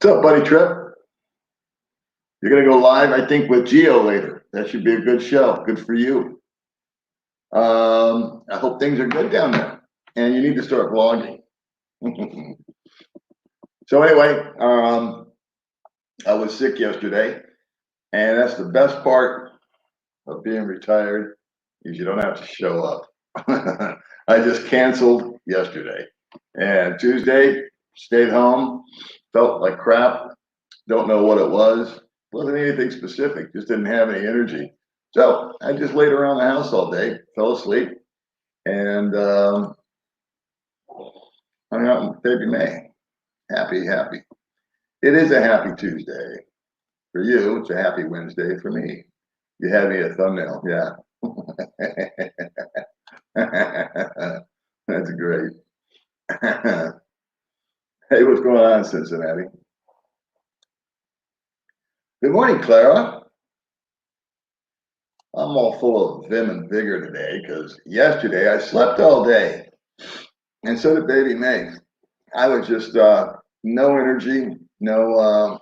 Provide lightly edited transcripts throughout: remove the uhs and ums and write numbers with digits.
What's up, buddy Trip? You're gonna go live, I think, with Geo later. That should be a good show. Good for you. I hope things are good down there, and you need to start vlogging. So anyway, I was sick yesterday, and that's the best part of being retired is you don't have to show up. I just canceled yesterday, and Tuesday stayed home. Felt like crap. Don't know what it was. Wasn't anything specific. Just didn't have any energy. So I just laid around the house all day, fell asleep, and hung out with baby May. Happy. It is a happy Tuesday. For you, it's a happy Wednesday. For me, you had me a thumbnail. Yeah. That's great. Hey, what's going on, Cincinnati? Good morning, Clara. I'm all full of vim and vigor today because yesterday I slept all day, and so did baby May. I was just no energy, no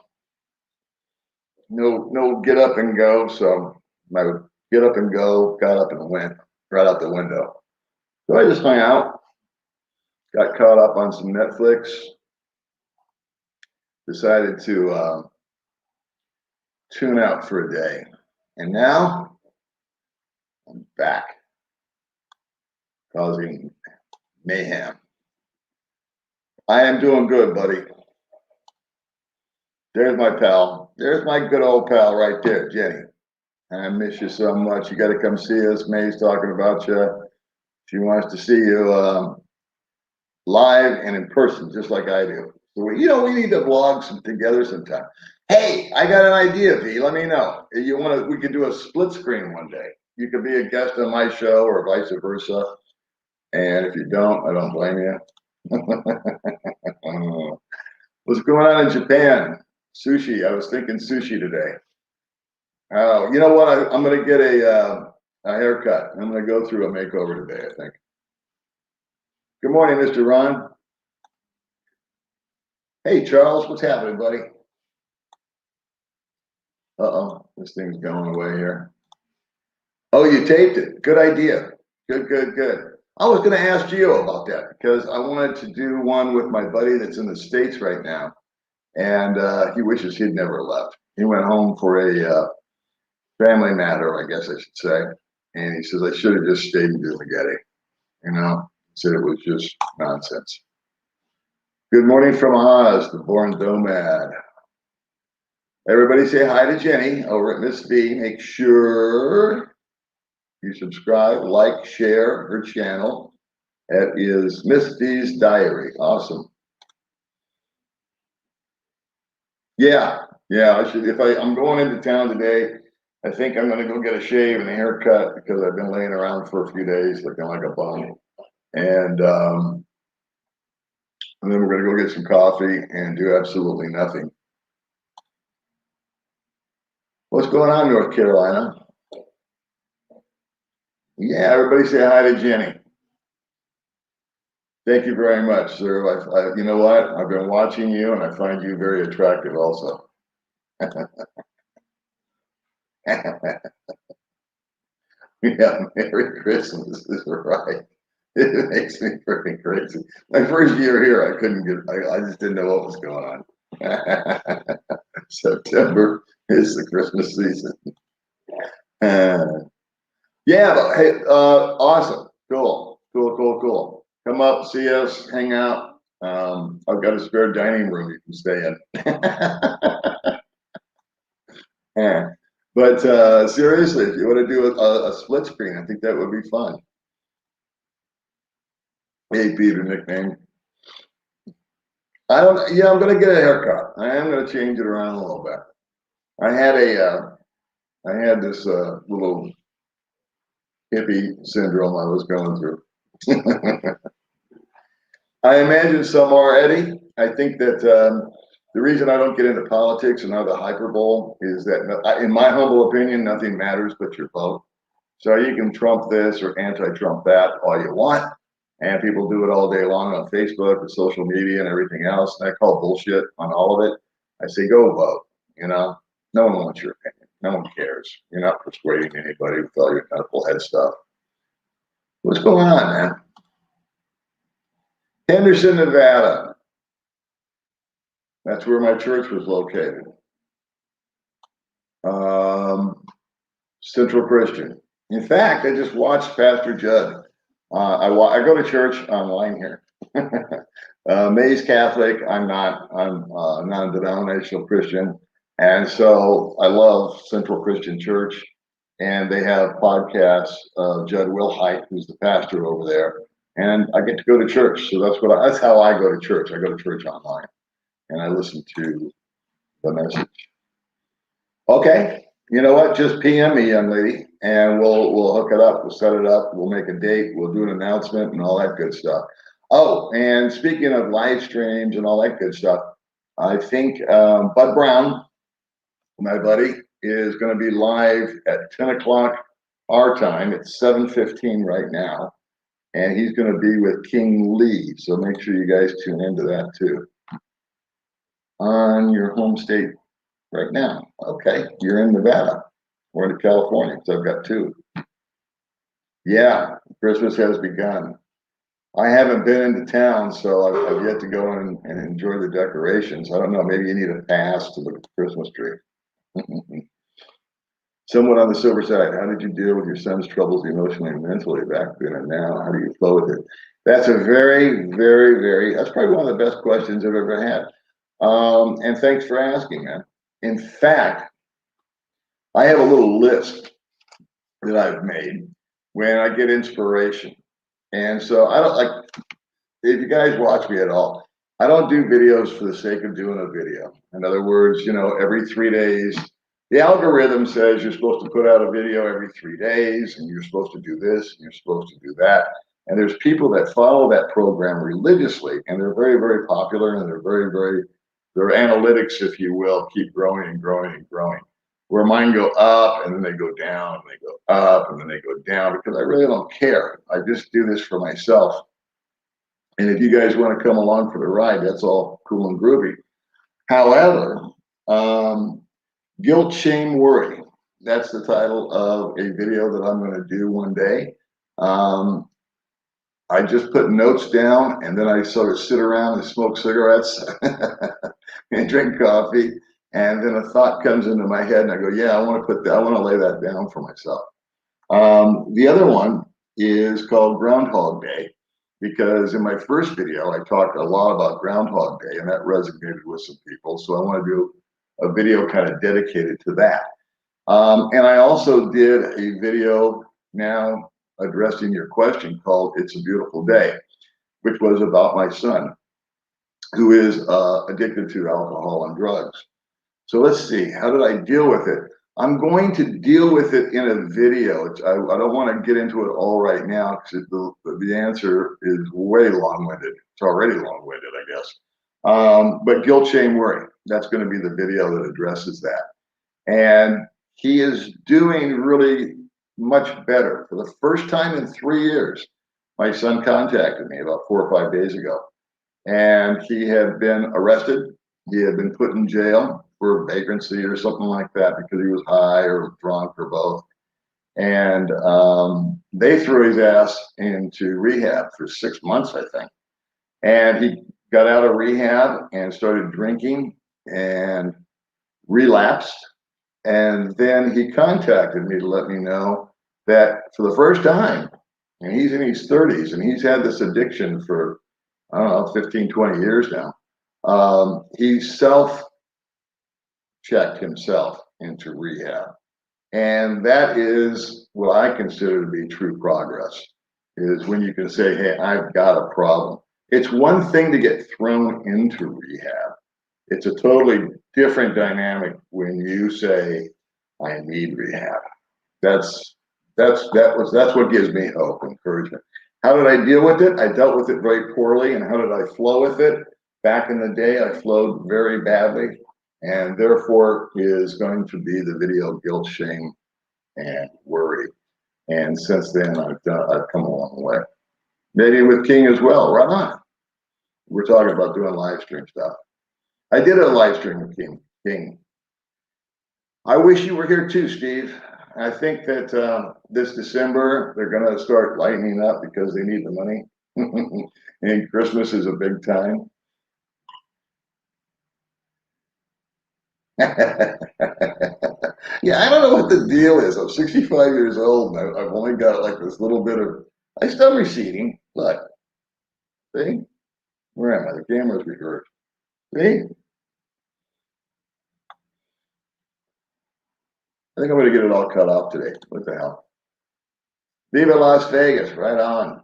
get up and go. So I would get up and go, got up and went right out the window. So I just hung out, got caught up on some Netflix, decided to tune out for a day, and now I'm back causing mayhem. I am doing good, buddy. There's my pal. There's my good old pal right there, Jenny. I miss you so much. You got to come see us. May's talking about you. She wants to see you live and in person, just like I do. So we need to vlog together sometime. Hey, I got an idea, V. Let me know. If you want to, we could do a split screen one day. You could be a guest on my show or vice versa. And if you don't, I don't blame you. What's going on in Japan? Sushi. I was thinking sushi today. Oh, you know what? I'm going to get a haircut. I'm going to go through a makeover today, I think. Good morning, Mr. Ron. Hey, Charles. What's happening, buddy? Uh-oh. This thing's going away here. Oh, you taped it. Good idea. Good. I was going to ask Gio about that because I wanted to do one with my buddy that's in the States right now. And he wishes he'd never left. He went home for a family matter, I guess I should say. And he says, I should have just stayed in Dumagetti. He said it was just nonsense. Good morning from Oz, the Born Domad. Everybody say hi to Jenny over at Miss V. Make sure you subscribe, like, share her channel. That is Miss V's Diary. Awesome. Yeah. I should. If I'm going into town today, I think I'm going to go get a shave and a haircut because I've been laying around for a few days looking like a bum. And then we're going to go get some coffee and do absolutely nothing. What's going on, North Carolina? Yeah, everybody say hi to Jenny. Thank you very much, sir. You know what? I've been watching you, and I find you very attractive also. Yeah, Merry Christmas is right. It makes me freaking crazy. My first year here, I just didn't know what was going on. September is the Christmas season. Yeah, but hey, awesome. Cool. Come up, see us, hang out. I've got a spare dining room you can stay in. Yeah. But seriously, if you want to do a split screen, I think that would be fun. Hey, Peter, nickname. I'm gonna get a haircut. I am gonna change it around a little bit. I had this little hippie syndrome I was going through. I imagine some already. I think that the reason I don't get into politics and other hyperbole is that, in my humble opinion, nothing matters but your vote. So you can Trump this or anti-Trump that all you want. And people do it all day long on Facebook and social media and everything else. And I call bullshit on all of it. I say, go vote. You know, no one wants your opinion. No one cares. You're not persuading anybody with all your knucklehead stuff. What's going on, man? Henderson, Nevada. That's where my church was located. Central Christian. In fact, I just watched Pastor Judd. I go to church online here. Mays Catholic. I'm not. I'm a non-denominational Christian, and so I love Central Christian Church. And they have podcasts of Judd Wilhite, who's the pastor over there, and I get to go to church. So that's how I go to church. I go to church online, and I listen to the message. Okay, you know what? Just PM me, young lady, and we'll hook it up. We'll set it up. We'll make a date. We'll do an announcement and all that good stuff. Oh, and speaking of live streams and all that good stuff, I think Bud Brown, my buddy, is going to be live at 10 o'clock our time. It's 7:15 right now, and he's going to be with King Lee. So make sure you guys tune into that too. On your home state right now. Okay, you're in Nevada. We're in California, so I've got two. Yeah, Christmas has begun. I haven't been into town, so I've yet to go in and enjoy the decorations. I don't know, maybe you need a pass to look at the Christmas tree. Somewhat on the silver side, how did you deal with your son's troubles emotionally and mentally back then and now? How do you flow with it? That's a very, very, very, that's probably one of the best questions I've ever had. And thanks for asking, man. In fact, I have a little list that I've made when I get inspiration. And so I don't like, if you guys watch me at all, I don't do videos for the sake of doing a video. In other words, you know, every 3 days, the algorithm says you're supposed to put out a video every 3 days, and you're supposed to do this, and you're supposed to do that. And there's people that follow that program religiously, and they're very, very popular, and they're very, very, their analytics, if you will, keep growing and growing and growing. Where mine go up, and then they go down, and they go up, and then they go down, because I really don't care. I just do this for myself. And if you guys want to come along for the ride, that's all cool and groovy. However, guilt, shame, worry. That's the title of a video that I'm going to do one day. I just put notes down, and then I sort of sit around and smoke cigarettes and drink coffee. And then a thought comes into my head, and I go, yeah, I want to lay that down for myself. The other one is called Groundhog Day, because in my first video, I talked a lot about Groundhog Day, and that resonated with some people. So I want to do a video kind of dedicated to that. And I also did a video now addressing your question called It's a Beautiful Day, which was about my son, who is addicted to alcohol and drugs. So let's see, how did I deal with it? I'm going to deal with it in a video. I don't want to get into it all right now, because the answer is way long-winded. It's already long-winded, I guess. But guilt, shame, worry. That's going to be the video that addresses that. And he is doing really much better. For the first time in 3 years, my son contacted me about 4 or 5 days ago. And he had been arrested. He had been put in jail for vagrancy or something like that, because he was high or drunk or both. And they threw his ass into rehab for 6 months, I think. And he got out of rehab and started drinking and relapsed. And then he contacted me to let me know that for the first time, and he's in his 30s, and he's had this addiction for, I don't know, 15, 20 years now. He self-checked himself into rehab. And that is what I consider to be true progress, is when you can say, hey, I've got a problem. It's one thing to get thrown into rehab. It's a totally different dynamic when you say, I need rehab. That's what gives me hope, encouragement. How did I deal with it? I dealt with it very poorly. And how did I flow with it? Back in the day, I flowed very badly, and therefore is going to be the video Guilt, Shame, and Worry. And since then, I've come a long way. Maybe with King as well. Right on. We're talking about doing live stream stuff. I did a live stream with King. I wish you were here too, Steve. I think that this December they're going to start lightening up because they need the money, and Christmas is a big time. Yeah, I don't know what the deal is. I'm 65 years old and I've only got like this little bit of. I still receding. Look, see, where am I? The camera's reversed. See, I think I'm going to get it all cut off today. What the hell? Viva Las Vegas, right on.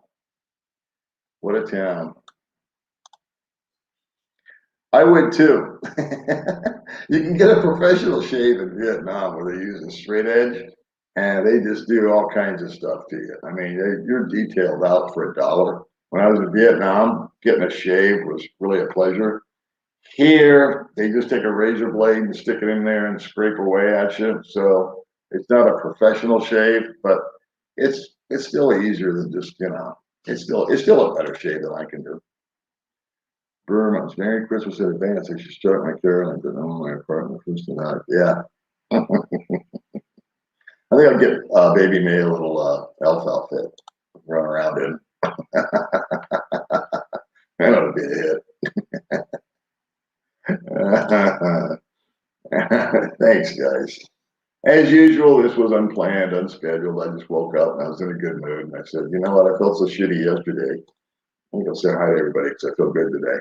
What a town. I would too. You can get a professional shave in Vietnam where they use a straight edge and they just do all kinds of stuff to you. I mean, you're detailed out for $1. When I was in Vietnam, getting a shave was really a pleasure. Here, they just take a razor blade and stick it in there and scrape away at you. So it's not a professional shave, but it's still easier than just, it's still a better shave than I can do. Burmans, Merry Christmas in advance. I should start my caroling, but no, my apartment first tonight. Yeah. I think I'll get baby May a little elf outfit, run around in. That ought to be a hit. Thanks, guys. As usual, this was unplanned, unscheduled. I just woke up and I was in a good mood. And I said, you know what? I felt so shitty yesterday. I'm going to say hi to everybody because I feel good today.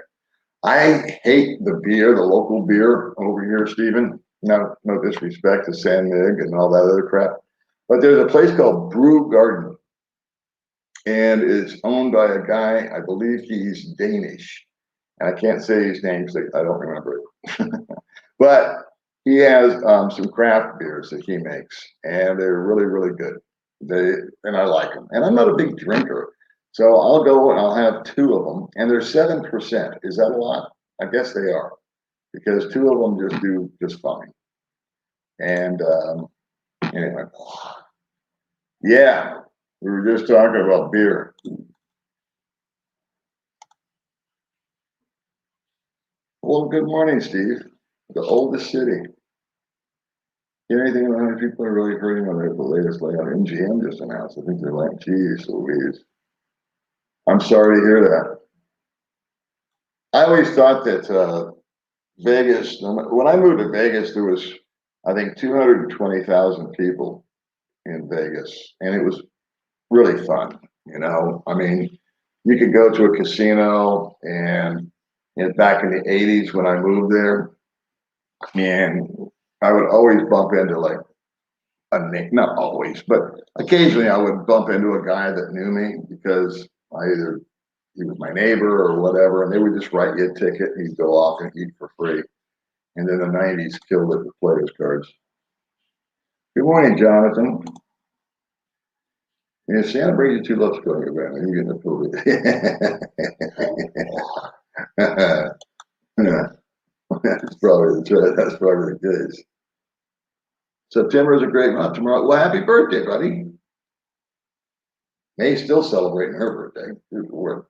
I hate the beer, the local beer over here, Stephen. No disrespect to San Mig and all that other crap. But there's a place called Brew Garden, and it's owned by a guy, I believe he's Danish. And I can't say his name because I don't remember it. But he has some craft beers that he makes, and they're really, really good. And I like them. And I'm not a big drinker, so I'll go and I'll have two of them, and they're 7%. Is that a lot? I guess they are, because two of them just do just fine. And anyway, yeah, we were just talking about beer. Well, good morning, Steve. The oldest city. Hear anything about how many people are really hurting on the latest layout? MGM just announced. I think they're like, geez, Louise. I'm sorry to hear that. I always thought that Vegas, when I moved to Vegas, there was, I think, 220,000 people in Vegas, and it was really fun. I mean, you could go to a casino, and back in the 80s when I moved there, and I would always bump into like not always, but occasionally I would bump into a guy that knew me because he was my neighbor or whatever, and they would just write you a ticket and you'd go off and eat for free. And then the 90s killed it with players cards. Good morning, Jonathan. Yeah, Santa brings you two love going around and you get the food. That's probably the case. September is a great month tomorrow. Well, happy birthday, buddy. May's still celebrating her birthday. Good Lord.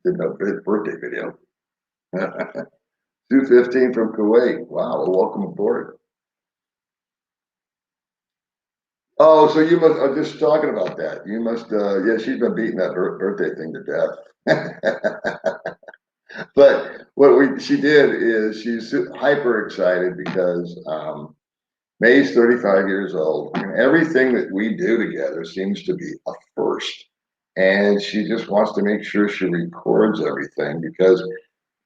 Did a birthday video. 215 from Kuwait. Wow, well, welcome aboard. Oh, so you must, I'm just talking about that. You must, yeah, she's been beating that birthday thing to death. But she did is she's hyper excited because May's 35 years old, and everything that we do together seems to be a first. And she just wants to make sure she records everything because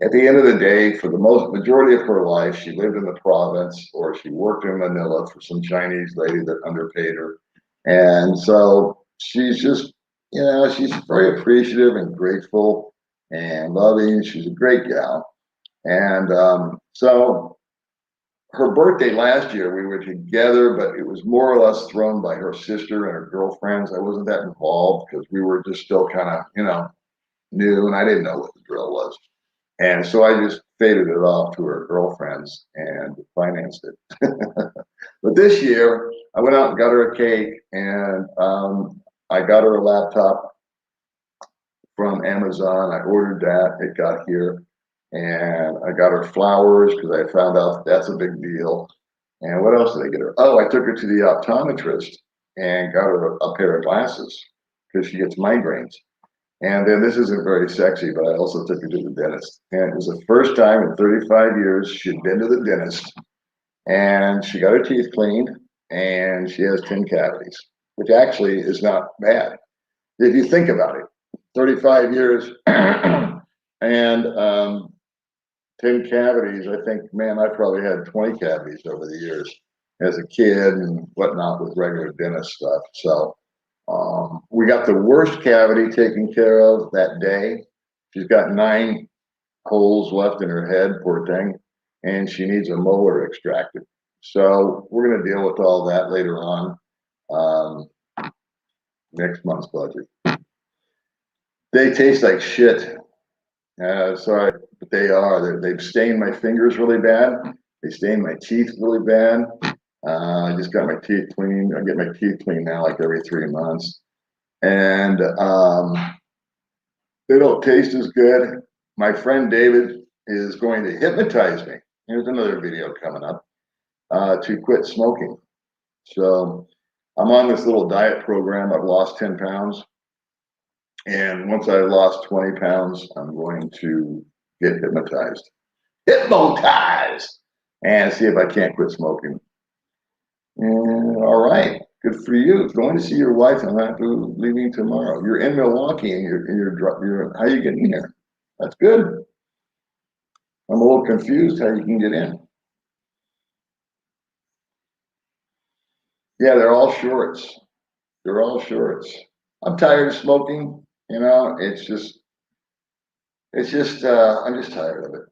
at the end of the day, for the majority of her life, she lived in the province or she worked in Manila for some Chinese lady that underpaid her. And so she's just, she's very appreciative and grateful and loving. She's a great gal. And so her birthday last year, we were together, but it was more or less thrown by her sister and her girlfriends. I wasn't that involved because we were just still kind of, new, and I didn't know what the drill was. And so I just faded it off to her girlfriends and financed it. But this year, I went out and got her a cake, and I got her a laptop from Amazon. I ordered that. It got here. And I got her flowers because I found out that's a big deal. And what else did I get her? Oh, I took her to the optometrist and got her a pair of glasses because she gets migraines. And then this isn't very sexy, but I also took her to the dentist. And it was the first time in 35 years she'd been to the dentist, and she got her teeth cleaned, and she has 10 cavities, which actually is not bad. If you think about it, 35 years and 10 cavities, I think, man, I probably had 20 cavities over the years as a kid and whatnot with regular dentist stuff. So we got the worst cavity taken care of that day. She's got 9 holes left in her head, poor thing, and she needs a molar extracted. So we're going to deal with all that later on, next month's budget. They taste like shit. Sorry, but they are. They've stained my fingers really bad. They stain my teeth really bad. I just got my teeth cleaned. I get my teeth cleaned now like every 3 months. And they don't taste as good. My friend David is going to hypnotize me. Here's another video coming up to quit smoking. So I'm on this little diet program. I've lost 10 pounds. And once I've lost 20 pounds, I'm going to get hypnotized. Hypnotized! And see if I can't quit smoking. And, all right. Good for you. Going to see your wife. I'm not leaving tomorrow. You're in Milwaukee and you're how are you getting here? That's good. I'm a little confused how you can get in. Yeah, they're all shorts. They're all shorts. I'm tired of smoking. You know, I'm just tired of it.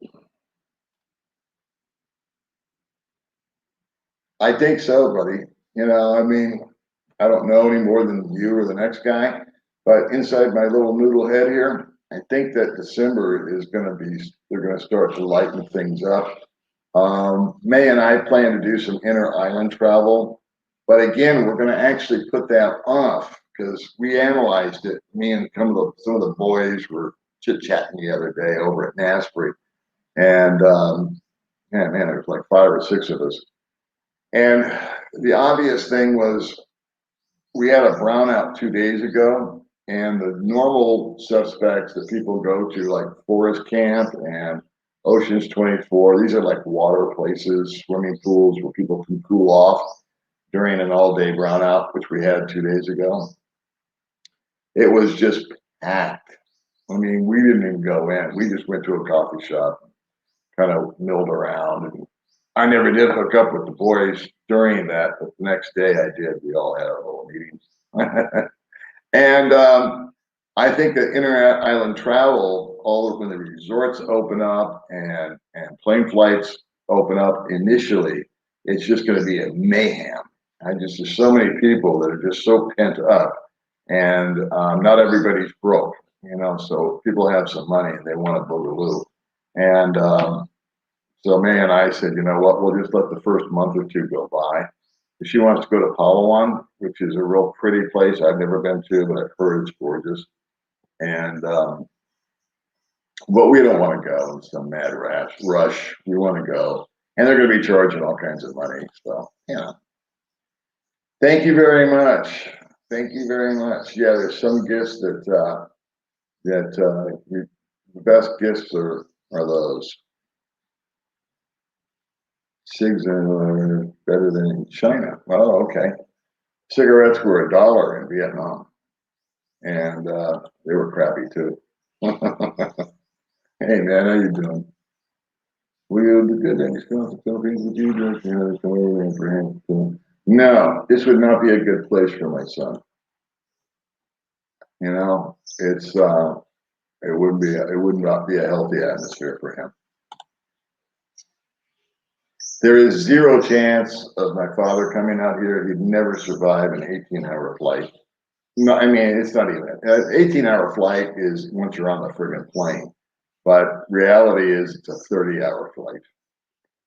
I think so, buddy. You know, I mean, I don't know any more than you or the next guy, but inside my little noodle head here, I think that December is going to be, they're going to start to lighten things up. May and I plan to do some inter island travel, but again, we're going to actually put that off because we analyzed it. Me and some of the boys were chit chatting the other day over at Nasbury, and man, there was like 5 or 6 of us. And the obvious thing was we had a brownout 2 days ago, and the normal suspects that people go to, like Forest Camp and Oceans 24, these are like water places, swimming pools where people can cool off during an all-day brownout, which we had 2 days ago. It was just packed. I mean, we didn't even go in. We just went to a coffee shop, kind of milled around. And I never did hook up with the boys during that, but the next day I did. We all had our little meetings. And I think that inter-island travel, all of when the resorts open up and plane flights open up initially, it's just going to be a mayhem. There's so many people that are just so pent up, and not everybody's broke, you know. So people have some money and they want to boogaloo, and so May and I said, you know what, we'll just let the first month or 2 go by. If she wants to go to Palawan, which is a real pretty place I've never been to, but I've heard it's gorgeous. And but we don't want to go in some mad rush. We want to go, and they're going to be charging all kinds of money. So thank you very much. Thank you very much. Yeah, there's some gifts that the best gifts are those. Cigs are better than in China. Oh, okay. Cigarettes were $1 in Vietnam, and they were crappy too. Hey man, how you doing? Will the good things come to Philippines with you? No, this would not be a good place for my son. You know, it would not be a healthy atmosphere for him. There is 0 chance of my father coming out here. He'd never survive an 18-hour flight. No, I mean, it's not even an 18-hour flight is once you're on the friggin' plane. But reality is it's a 30-hour flight.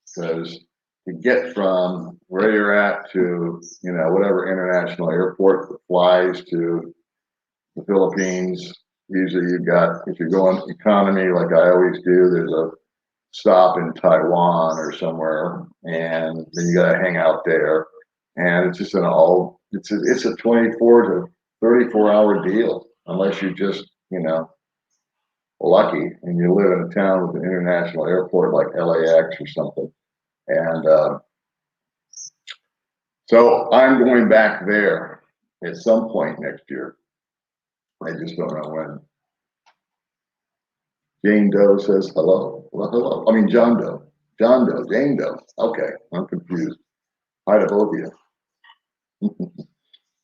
Because to get from where you're at to, you know, whatever international airport that flies to the Philippines, usually you've got, if you're going economy like I always do, there's a stop in Taiwan or somewhere, and then you got to hang out there. And it's just it's a 24 to 34-hour deal, unless you just, lucky and you live in a town with an international airport like LAX or something. And so I'm going back there at some point next year. I just don't know when. Jane Doe says hello. Well, hello. I mean, John Doe. John Doe. Jane Doe. Okay, I'm confused. Hi to both of you.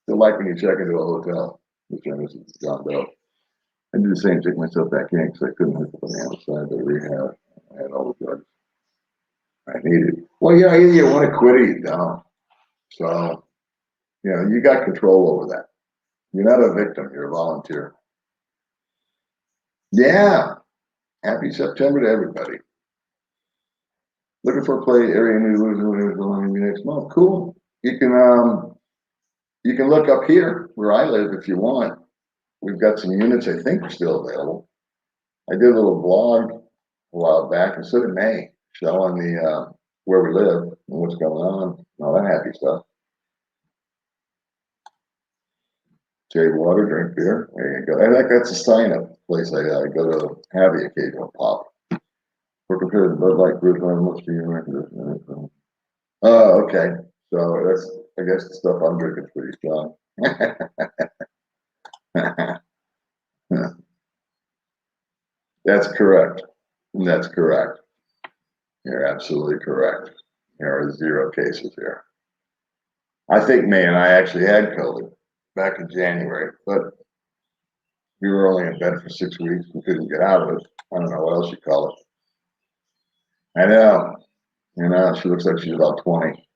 Still like when you check into a hotel. This is John Doe. I did the same, took myself back in because I couldn't hit the banana side of the rehab. I had all the drugs I needed. Well, either you want to quit or you don't. So, you got control over that. You're not a victim, you're a volunteer. Yeah. Happy September to everybody. Looking for a play area new next month. Cool. You can look up here where I live if you want. We've got some units I think are still available. I did a little blog a while back, and so did May, showing the where we live and what's going on, and all that happy stuff. Take water, drink beer. There you go. I think that's a sign-up place I go to have the occasional pop. We're compared to Bud Light, Group Line, what's the American? Oh, okay. So I guess the stuff I'm drinking is pretty strong. That's correct. That's correct. You're absolutely correct. There are 0 cases here. I think May and I actually had COVID back in January, but we were only in bed for 6 weeks. We couldn't get out of it. I don't know what else you call it. I know. She looks like she's about 20.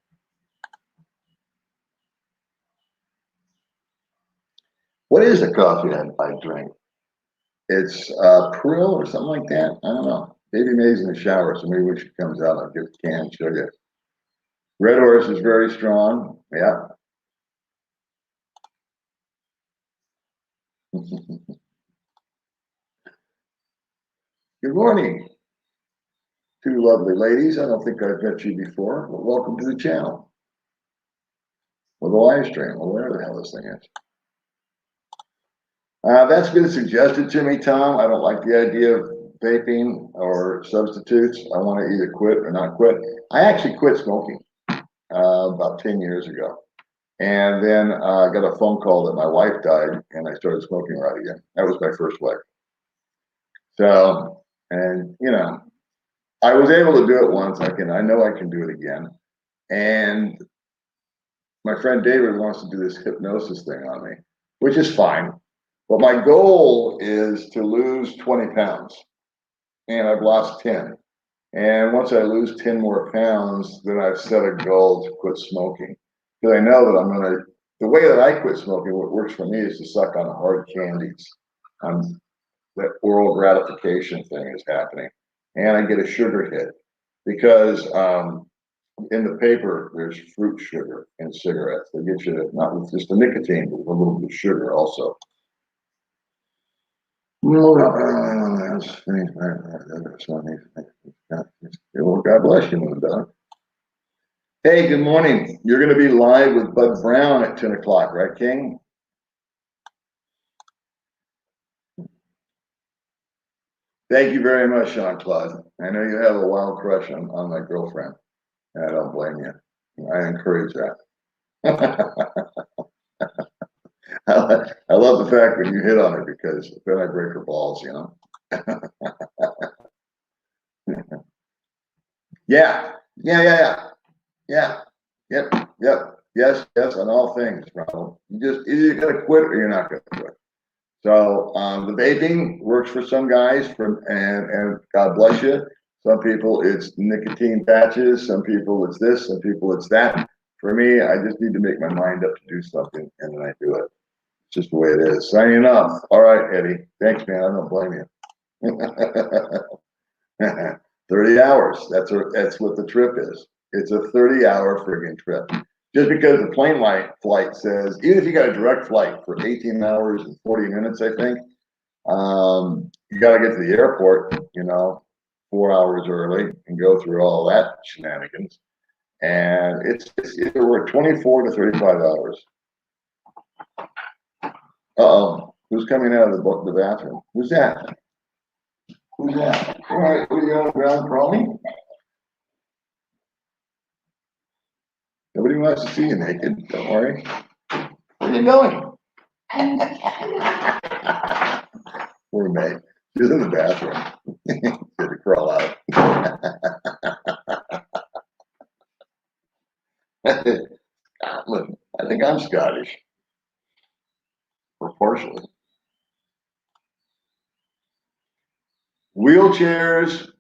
What is the coffee I drink? It's Prill or something like that. I don't know. Baby May's in the shower, so maybe when she comes out, I'll get a can sugar. Red Horse is very strong. Yeah. Good morning, 2 lovely ladies. I don't think I've met you before, but welcome to the channel. Or the live stream, or whatever the hell this thing is. That's been suggested to me, Tom. I don't like the idea of vaping or substitutes. I want to either quit or not quit. I actually quit smoking about 10 years ago. And then I got a phone call that my wife died, and I started smoking right again. That was my first wife. So, and I was able to do it once. I know I can do it again. And my friend David wants to do this hypnosis thing on me, which is fine. But my goal is to lose 20 pounds, and I've lost 10. And once I lose 10 more pounds, then I've set a goal to quit smoking. Because I know that the way that I quit smoking, what works for me is to suck on hard candies. That oral gratification thing is happening. And I get a sugar hit because in the paper, there's fruit sugar in cigarettes. They get you not with just the nicotine, but with a little bit of sugar also. Well, God bless you, Linda. Hey, good morning. You're going to be live with Bud Brown at 10 o'clock, right, King? Thank you very much, Sean Claude. I know you have a wild crush on my girlfriend, and I don't blame you. I encourage that. I love the fact that you hit on her because then I break her balls, Yeah. Yep. Yes, on all things, Ronald. Either you're gonna quit or you're not gonna quit. So the vaping works for some guys, and God bless you. Some people it's nicotine patches, some people it's this, some people it's that. For me, I just need to make my mind up to do something, and then I do it. It's just the way it is. Signing off. All right, Eddie. Thanks, man. I don't blame you. 30 hours. That's what the trip is. It's a 30-hour friggin' trip. Just because the plane flight says, even if you got a direct flight for 18 hours and 40 minutes, I think, you got to get to the airport, 4 4 hours early and go through all that shenanigans. And it's either we're 24 to 35 hours. Uh-oh, who's coming out of the bathroom? Who's that? Who's that? All right, what are you on the ground crawling? Nobody wants to see you naked, don't worry. Where are you going? Poor May. She's in the bathroom. Had to crawl out. Scotland. I think I'm Scottish. Proportionally. Wheelchairs?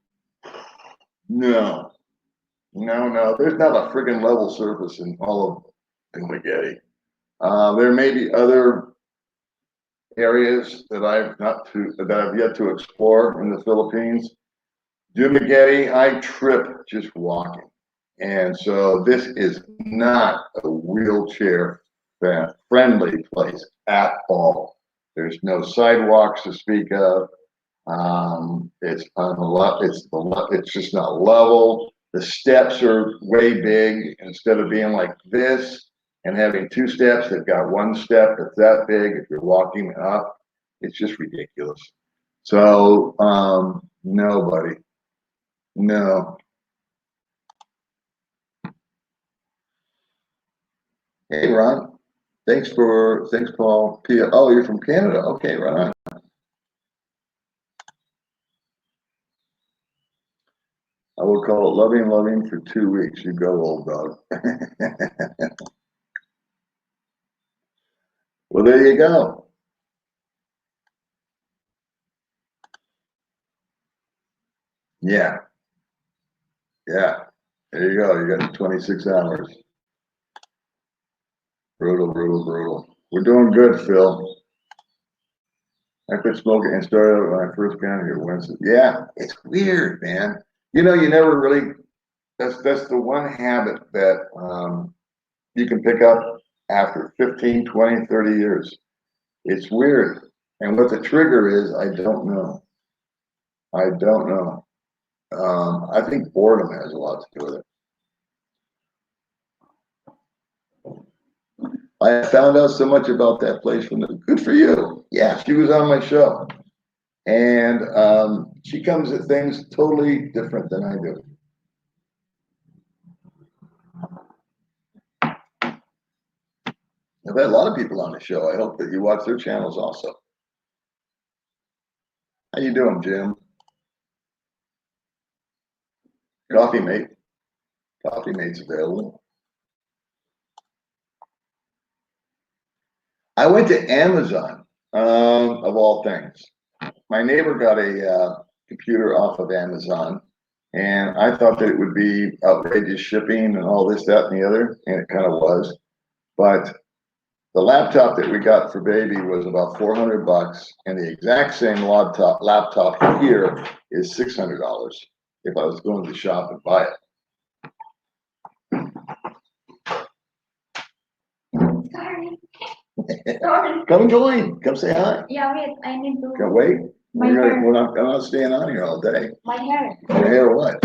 No. No. There's not a friggin' level surface in all of Dumaguete. There may be other areas that I've yet to explore in the Philippines. Dumaguete, I trip just walking. And so this is not a wheelchair friendly place at all. There's no sidewalks to speak of. It's just not level. The steps are way big. Instead of being like this and having two steps, they've got one step that's that big. If you're walking up, it's just ridiculous. So, nobody. No. Hey, Ron. Thanks, Paul. Oh, you're from Canada. Okay, right on. I will call it loving for 2 weeks. You go, old dog. Well, there you go. Yeah. There you go. You got 26 hours. Brutal. We're doing good, Phil. I quit smoking and started when I first got here Wednesday. Yeah, it's weird, man. You never really. That's the one habit that you can pick up after 15, 20, 30 years. It's weird. And what the trigger is, I don't know. I think boredom has a lot to do with it. I found out so much about that place good for you. Yeah, she was on my show. And she comes at things totally different than I do. I've had a lot of people on the show. I hope that you watch their channels also. How you doing, Jim? Coffee Mate. Coffee Mate's available. I went to Amazon, of all things. My neighbor got a computer off of Amazon, and I thought that it would be outrageous shipping and all this, that, and the other, and it kind of was. But the laptop that we got for baby was about $400, and the exact same laptop here is $600 if I was going to the shop and buy it. Sorry. Come join. Come say hi. Yeah, wait, I need to. Can't wait. My hair. I'm not staying on here all day. My hair. Your hair what?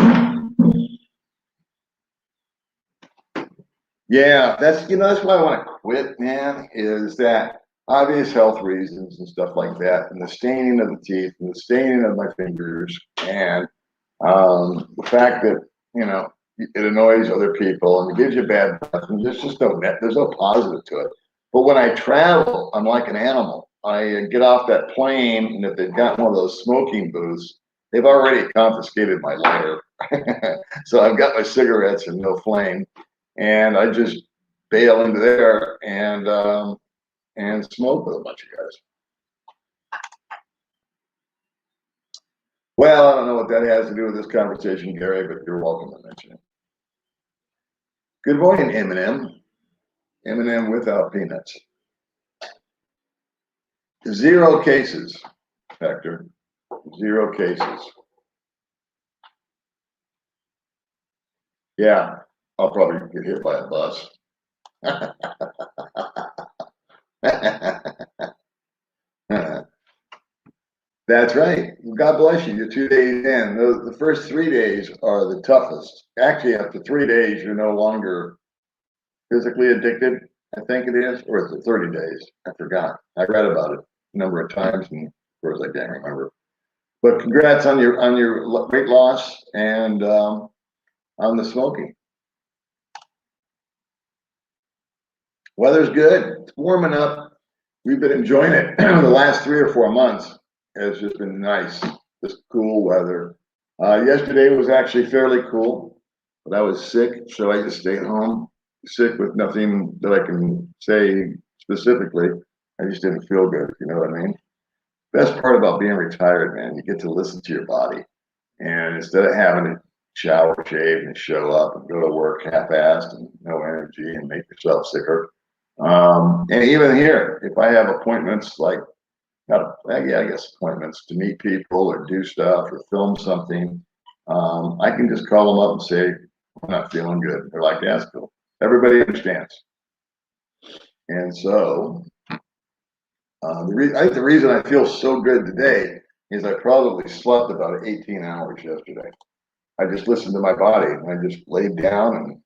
Yeah, that's why I want to quit, man, is that obvious health reasons and stuff like that, and the staining of the teeth and the staining of my fingers, and the fact that, it annoys other people and it gives you bad breath, and there's no positive to it. But when I travel, I'm like an animal. I get off that plane, and if they've got one of those smoking booths, they've already confiscated my lighter. So I've got my cigarettes and no flame, and I just bail into there and smoke with a bunch of guys. Well, I don't know what that has to do with this conversation, Gary, but you're welcome to mention it. Good morning, Eminem. Eminem without peanuts. 0 cases, Hector. 0 cases. Yeah, I'll probably get hit by a bus. That's right. God bless you. You're 2 days in. The first 3 days are the toughest. Actually, after 3 days, you're no longer physically addicted. I think it is, or is it 30 days? I forgot. I read about it a number of times, and of course, I can't remember. But congrats on your weight loss and on the smoking. Weather's good. It's warming up. We've been enjoying it. The last 3 or 4 months has just been nice. This cool weather. Yesterday was actually fairly cool, but I was sick, so I just stayed home. Sick with nothing that I can say specifically. I just didn't feel good, if you know what I mean. Best part about being retired, man, you get to listen to your body. And instead of having to shower, shave, and show up and go to work half-assed and no energy and make yourself sicker. And even here, if I have appointments like, yeah, I guess appointments to meet people or do stuff or film something, I can just call them up and say, I'm not feeling good. They're like, yeah, that's cool. Everybody understands. And so I think the reason I feel so good today is I probably slept about 18 hours yesterday. I just listened to my body and I just laid down and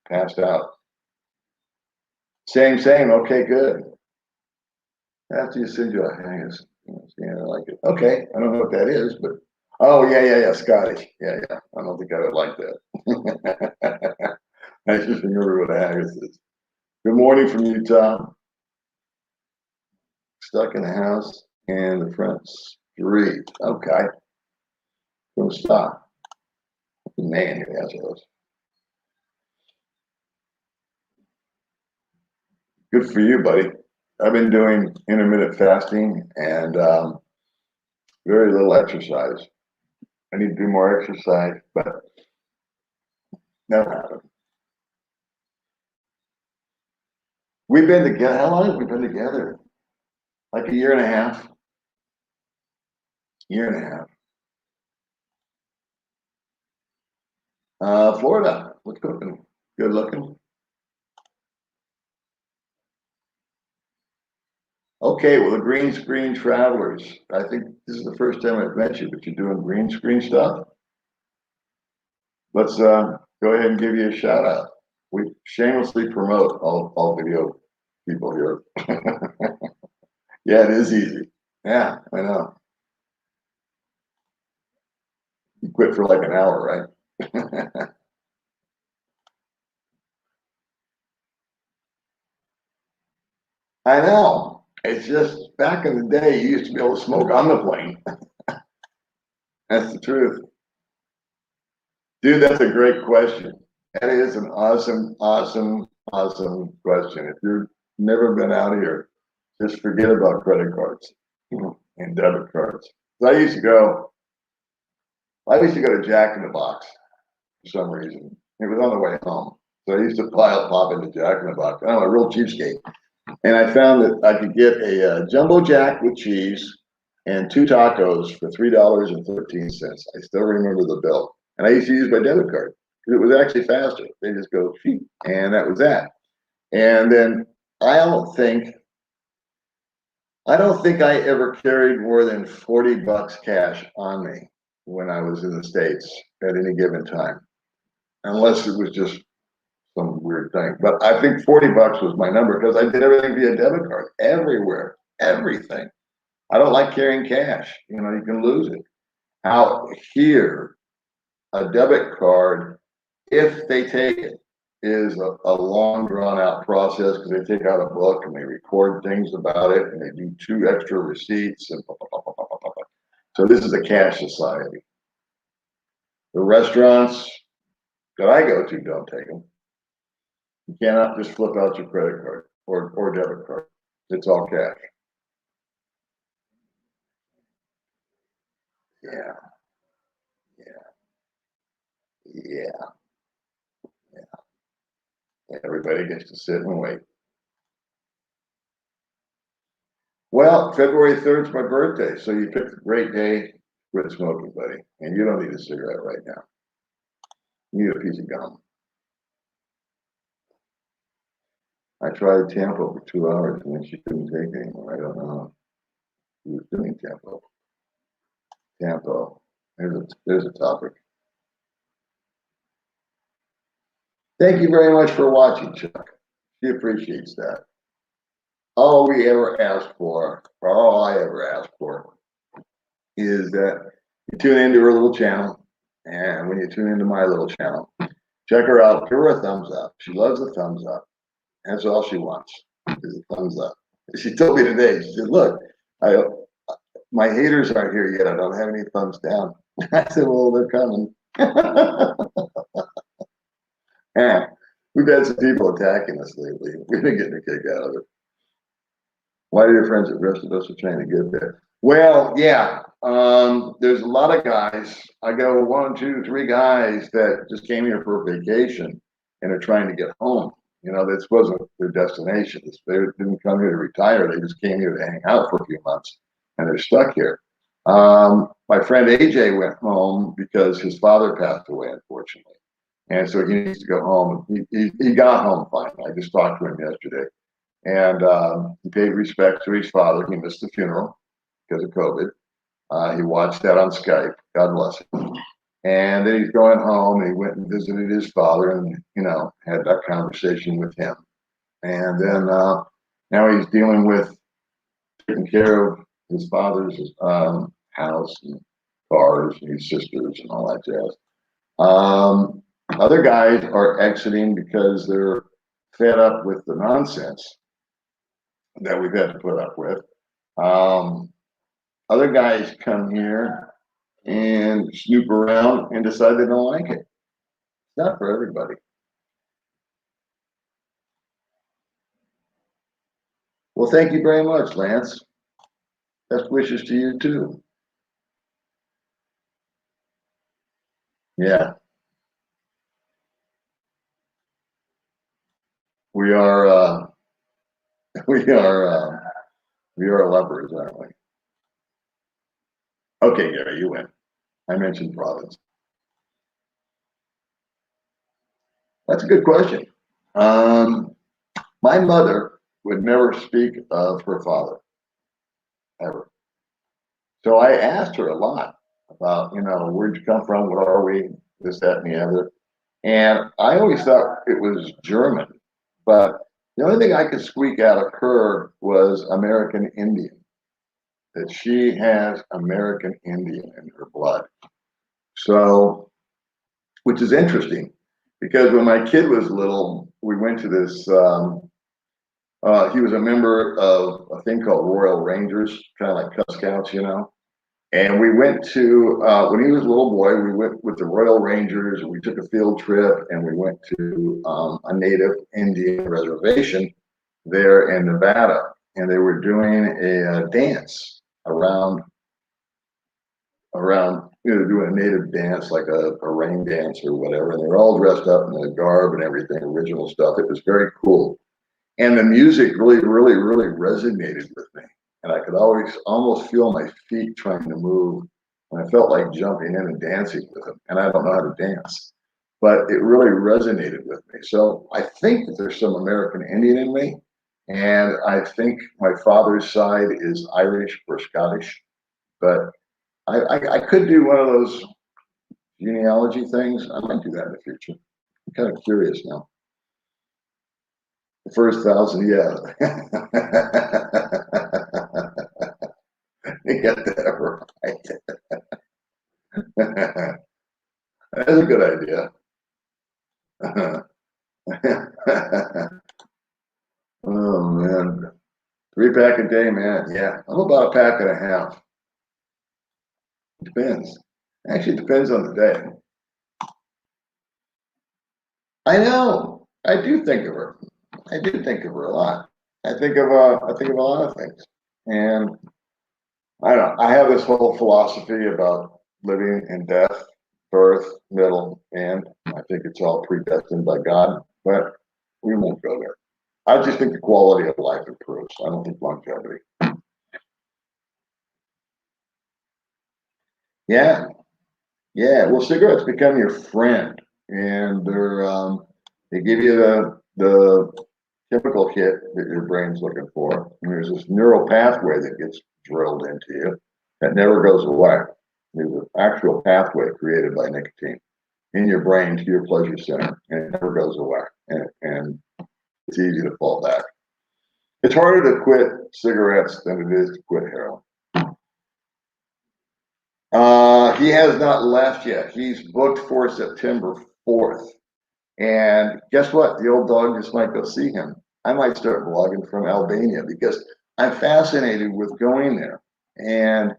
passed out. Same. Okay, good. After you send you a hangus, I like it. Okay, I don't know what that is, but oh yeah, Scottish. Yeah. I don't think I would like that. I just remember what a haggis is. Good morning from Utah. Stuck in the house and the front street. Okay. Gonna stop. Man, your assholes. Good for you, buddy. I've been doing intermittent fasting and very little exercise. I need to do more exercise, but never happened. We've been together. How long have we been together? Like a year and a half. Year and a half. Florida. What's cooking? Good looking. Okay, well, the green screen travelers. I think this is the first time I've met you, but you're doing green screen stuff. Let's go ahead and give you a shout out. We shamelessly promote all video people here. Yeah, it is easy. Yeah, I know. You quit for like an hour, right? I know. It's just back in the day, you used to be able to smoke on the plane. That's the truth. Dude, that's a great question. That is an awesome question. If you've never been out here, just forget about credit cards and debit cards. So I used to go to Jack in the Box for some reason. It was on the way home. So I used to pop into Jack in the Box. I'm a real cheapskate. And I found that I could get a jumbo jack with cheese and 2 tacos for $3.13. I still remember the bill. And I used to use my debit card because it was actually faster. They just go, "Phew," and that was that. And then I don't think I ever carried more than 40 bucks cash on me when I was in the States at any given time, unless it was just some weird thing. But I think 40 bucks was my number because I did everything via debit card everywhere, everything. I don't like carrying cash. You know, you can lose it. Out here, a debit card, if they take it, is a long drawn out process because they take out a book and they record things about it and they do 2 extra receipts and blah, blah, blah, blah, blah, blah. So this is a cash society. The restaurants that I go to don't take them. You cannot just flip out your credit card or debit card. It's all cash. Yeah, yeah, yeah. Everybody gets to sit and wait. Well, February 3rd is my birthday, so you picked a great day to quit smoking, buddy. And you don't need a cigarette right now. You need a piece of gum. I tried Tampa for 2 hours and then she couldn't take it anymore. I don't know who was doing Tampa. Campo. There's a topic. Thank you very much for watching, Chuck. She appreciates that. All we ever ask for, or all I ever ask for, is that you tune into her little channel, and when you tune into my little channel, check her out, give her a thumbs up. She loves the thumbs up. That's all she wants, is a thumbs up. She told me today, she said, look, my haters aren't here yet. I don't have any thumbs down. I said, well, they're coming. Yeah, we've had some people attacking us lately. We've been getting a kick out of it. Why do your friends at rest of us are trying to get there? Well, yeah, there's a lot of guys. I go 1, 2, 3 guys that just came here for a vacation and are trying to get home. You know, this wasn't their destination. They didn't come here to retire. They just came here to hang out for a few months, and they're stuck here. My friend AJ went home because his father passed away, unfortunately, and so he needs to go home. He got home finally. I just talked to him yesterday, and he paid respect to his father. He missed the funeral because of COVID. He watched that on Skype. God bless him. And then he's going home, and he went and visited his father, and had that conversation with him. And then now he's dealing with taking care of his father's house and cars and his sisters and all that jazz. Other guys are exiting because they're fed up with the nonsense that we've had to put up with. Other guys come here and snoop around and decide they don't like it. It's not for everybody. Well, thank you very much, Lance. Best wishes to you too. Yeah. We are we are lepers, aren't we? Okay, Gary, you win. I mentioned province. That's a good question. My mother would never speak of her father, ever. So I asked her a lot about, where'd you come from? What are we? This, that, and the other. And I always thought it was German, but the only thing I could squeak out of her was American Indian, that she has American Indian in her blood. So, which is interesting, because when my kid was little, we went to this, he was a member of a thing called Royal Rangers, kind of like Cub Scouts, And we went to, when he was a little boy, we went with the Royal Rangers, and we took a field trip, and we went to a native Indian reservation there in Nevada. And they were doing a dance around, doing a native dance, like a rain dance or whatever. And they were all dressed up in the garb and everything, original stuff. It was very cool. And the music really, really, really resonated with me. And I could always almost feel my feet trying to move. And I felt like jumping in and dancing with them. And I don't know how to dance, but it really resonated with me. So I think that there's some American Indian in me. And I think my father's side is Irish or Scottish. But I could do one of those genealogy things. I might do that in the future. I'm kind of curious now. The first 1,000, yeah. You got that right. That's a good idea. Oh man, 3-pack a day, man. Yeah, I'm about a pack and a half. Depends. Actually, it depends on the day. I know. I do think of her. I do think of her a lot. I think of a lot of things, and I don't know. I have this whole philosophy about living and death, birth, middle, and I think it's all predestined by God, but we won't go there. I just think the quality of life improves. I don't think longevity. Yeah, yeah. Well, cigarettes become your friend, and they give you the chemical hit that your brain's looking for. And there's this neural pathway that gets drilled into you that never goes away. There's an actual pathway created by nicotine in your brain to your pleasure center, and it never goes away. And it's easy to fall back. It's harder to quit cigarettes than it is to quit heroin. He has not left yet. He's booked for September 4th. And guess what? The old dog just might go see him. I might start vlogging from Albania because I'm fascinated with going there. And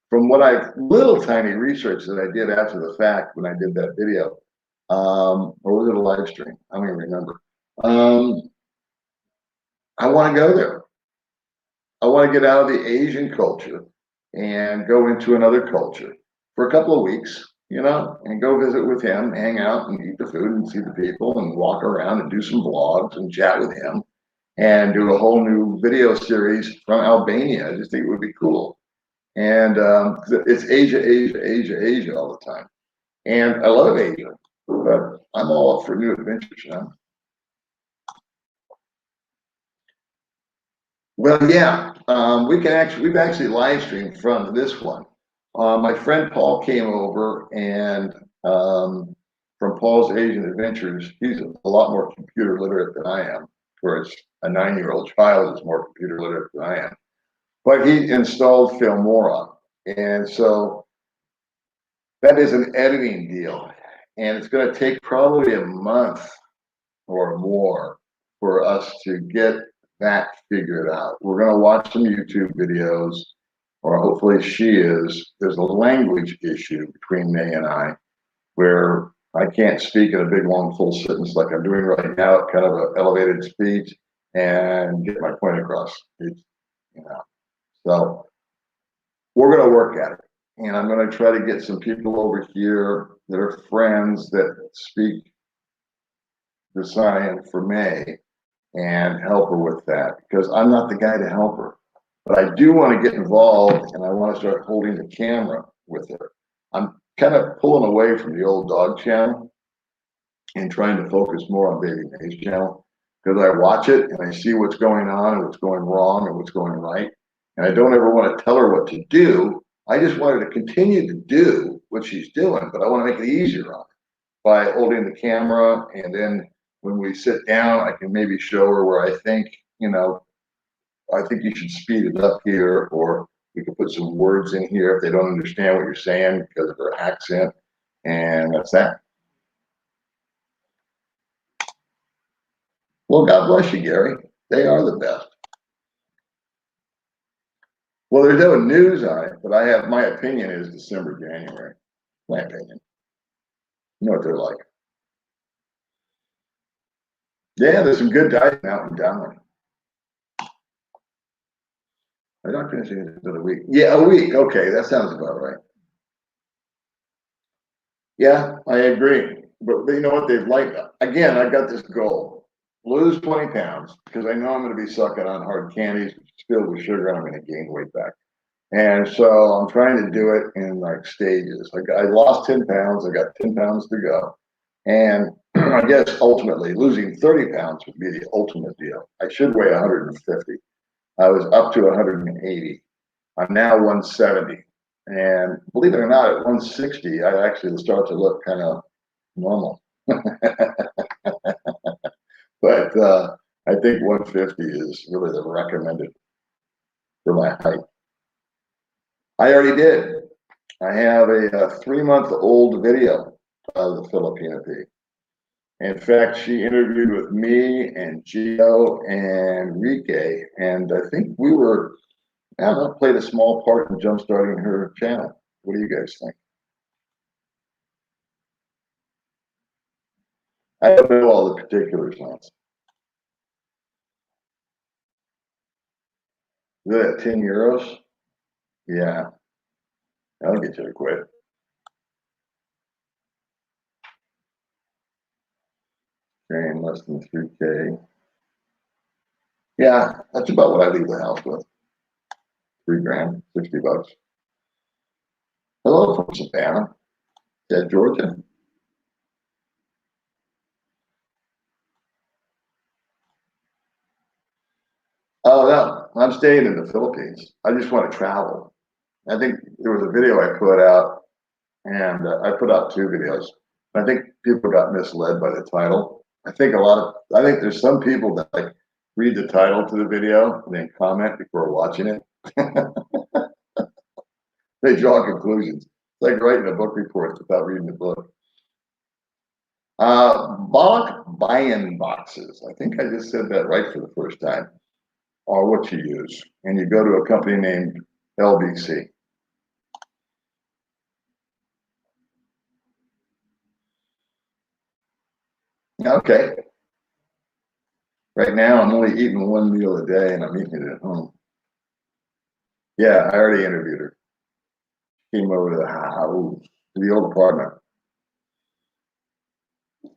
from what little tiny research that I did after the fact when I did that video, or was it a live stream? I don't even remember. I want to go there. I want to get out of the Asian culture and go into another culture for a couple of weeks, and go visit with him, hang out and eat the food and see the people and walk around and do some vlogs and chat with him and do a whole new video series from Albania. I just think it would be cool. And it's Asia, Asia, Asia, Asia all the time. And I love Asia, but I'm all up for new adventures, Well, yeah, we've actually live streamed from this one. My friend Paul came over and from Paul's Asian Adventures, he's a lot more computer literate than I am, whereas a 9-year-old child is more computer literate than I am. But he installed Filmora. And so that is an editing deal. And it's going to take probably a month or more for us to get that figured out. We're going to watch some YouTube videos, or hopefully she is. There's a language issue between May and I, where I can't speak in a big, long, full sentence like I'm doing right now, kind of an elevated speech, and get my point across. So we're going to work at it. And I'm going to try to get some people over here that are friends that speak the sign for May and help her with that, because I'm not the guy to help her. But I do want to get involved, and I want to start holding the camera with her. I'm kind of pulling away from the old dog channel and trying to focus more on Baby May's channel, because I watch it and I see what's going on and what's going wrong and what's going right. And I don't ever want to tell her what to do. I just want her to continue to do what she's doing, but I want to make it easier on her by holding the camera. And then when we sit down, I can maybe show her where I think, I think you should speed it up here, or we could put some words in here if they don't understand what you're saying because of her accent. And that's that. Well, God bless you, Gary. They are the best. Well, there's no news on it, but my opinion is December, January. My opinion. You know what they're like. Yeah, there's some good diet out in Downey. I'm not finishing it in a week. Yeah, a week. Okay, that sounds about right. Yeah, I agree. But you know what? They've again, I got this goal. Lose 20 pounds, because I know I'm going to be sucking on hard candies filled with sugar, and I'm going to gain weight back. And so I'm trying to do it in like stages. I lost 10 pounds. I got 10 pounds to go. And I guess ultimately losing 30 pounds would be the ultimate deal. I should weigh 150. I was up to 180. I'm now 170. And believe it or not, at 160, I actually start to look kind of normal. But I think 150 is really the recommended for my height. I already did. I have a 3-month-old video of the Filipina pig. In fact, she interviewed with me and Gio and Rike, and I think we played a small part in jumpstarting her channel. What do you guys think? I don't know all the particulars, Lance. Is that 10 euros? Yeah, that'll get you to quit. Carrying less than 3K. Yeah, that's about what I leave the house with. 3 grand, $60. Hello from Savannah. Is that Georgia? Oh no, I'm staying in the Philippines. I just want to travel. I think there was a video I put out and I put out 2 videos. I think people got misled by the title. I think there's some people that like read the title to the video and then comment before watching it. They draw conclusions. It's like writing a book report without reading the book. Bulk buy-in boxes. I think I just said that right for the first time. Are what you use. And you go to a company named LBC. Okay. Right now, I'm only eating 1 meal a day and I'm eating it at home. Yeah, I already interviewed her. Came over to the old apartment.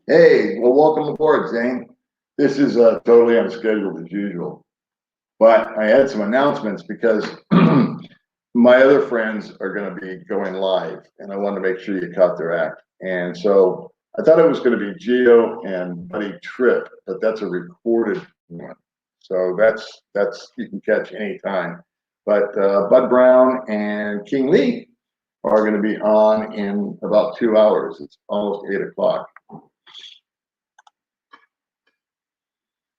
Hey, well, welcome aboard, Zane. This is totally unscheduled as usual. But I had some announcements because my other friends are going to be going live and I wanted to make sure you caught their act. And so I thought it was going to be Geo and Buddy Tripp, but that's a recorded one. So that's you can catch anytime. But Bud Brown and King Lee are going to be on in about 2 hours. It's almost 8 o'clock.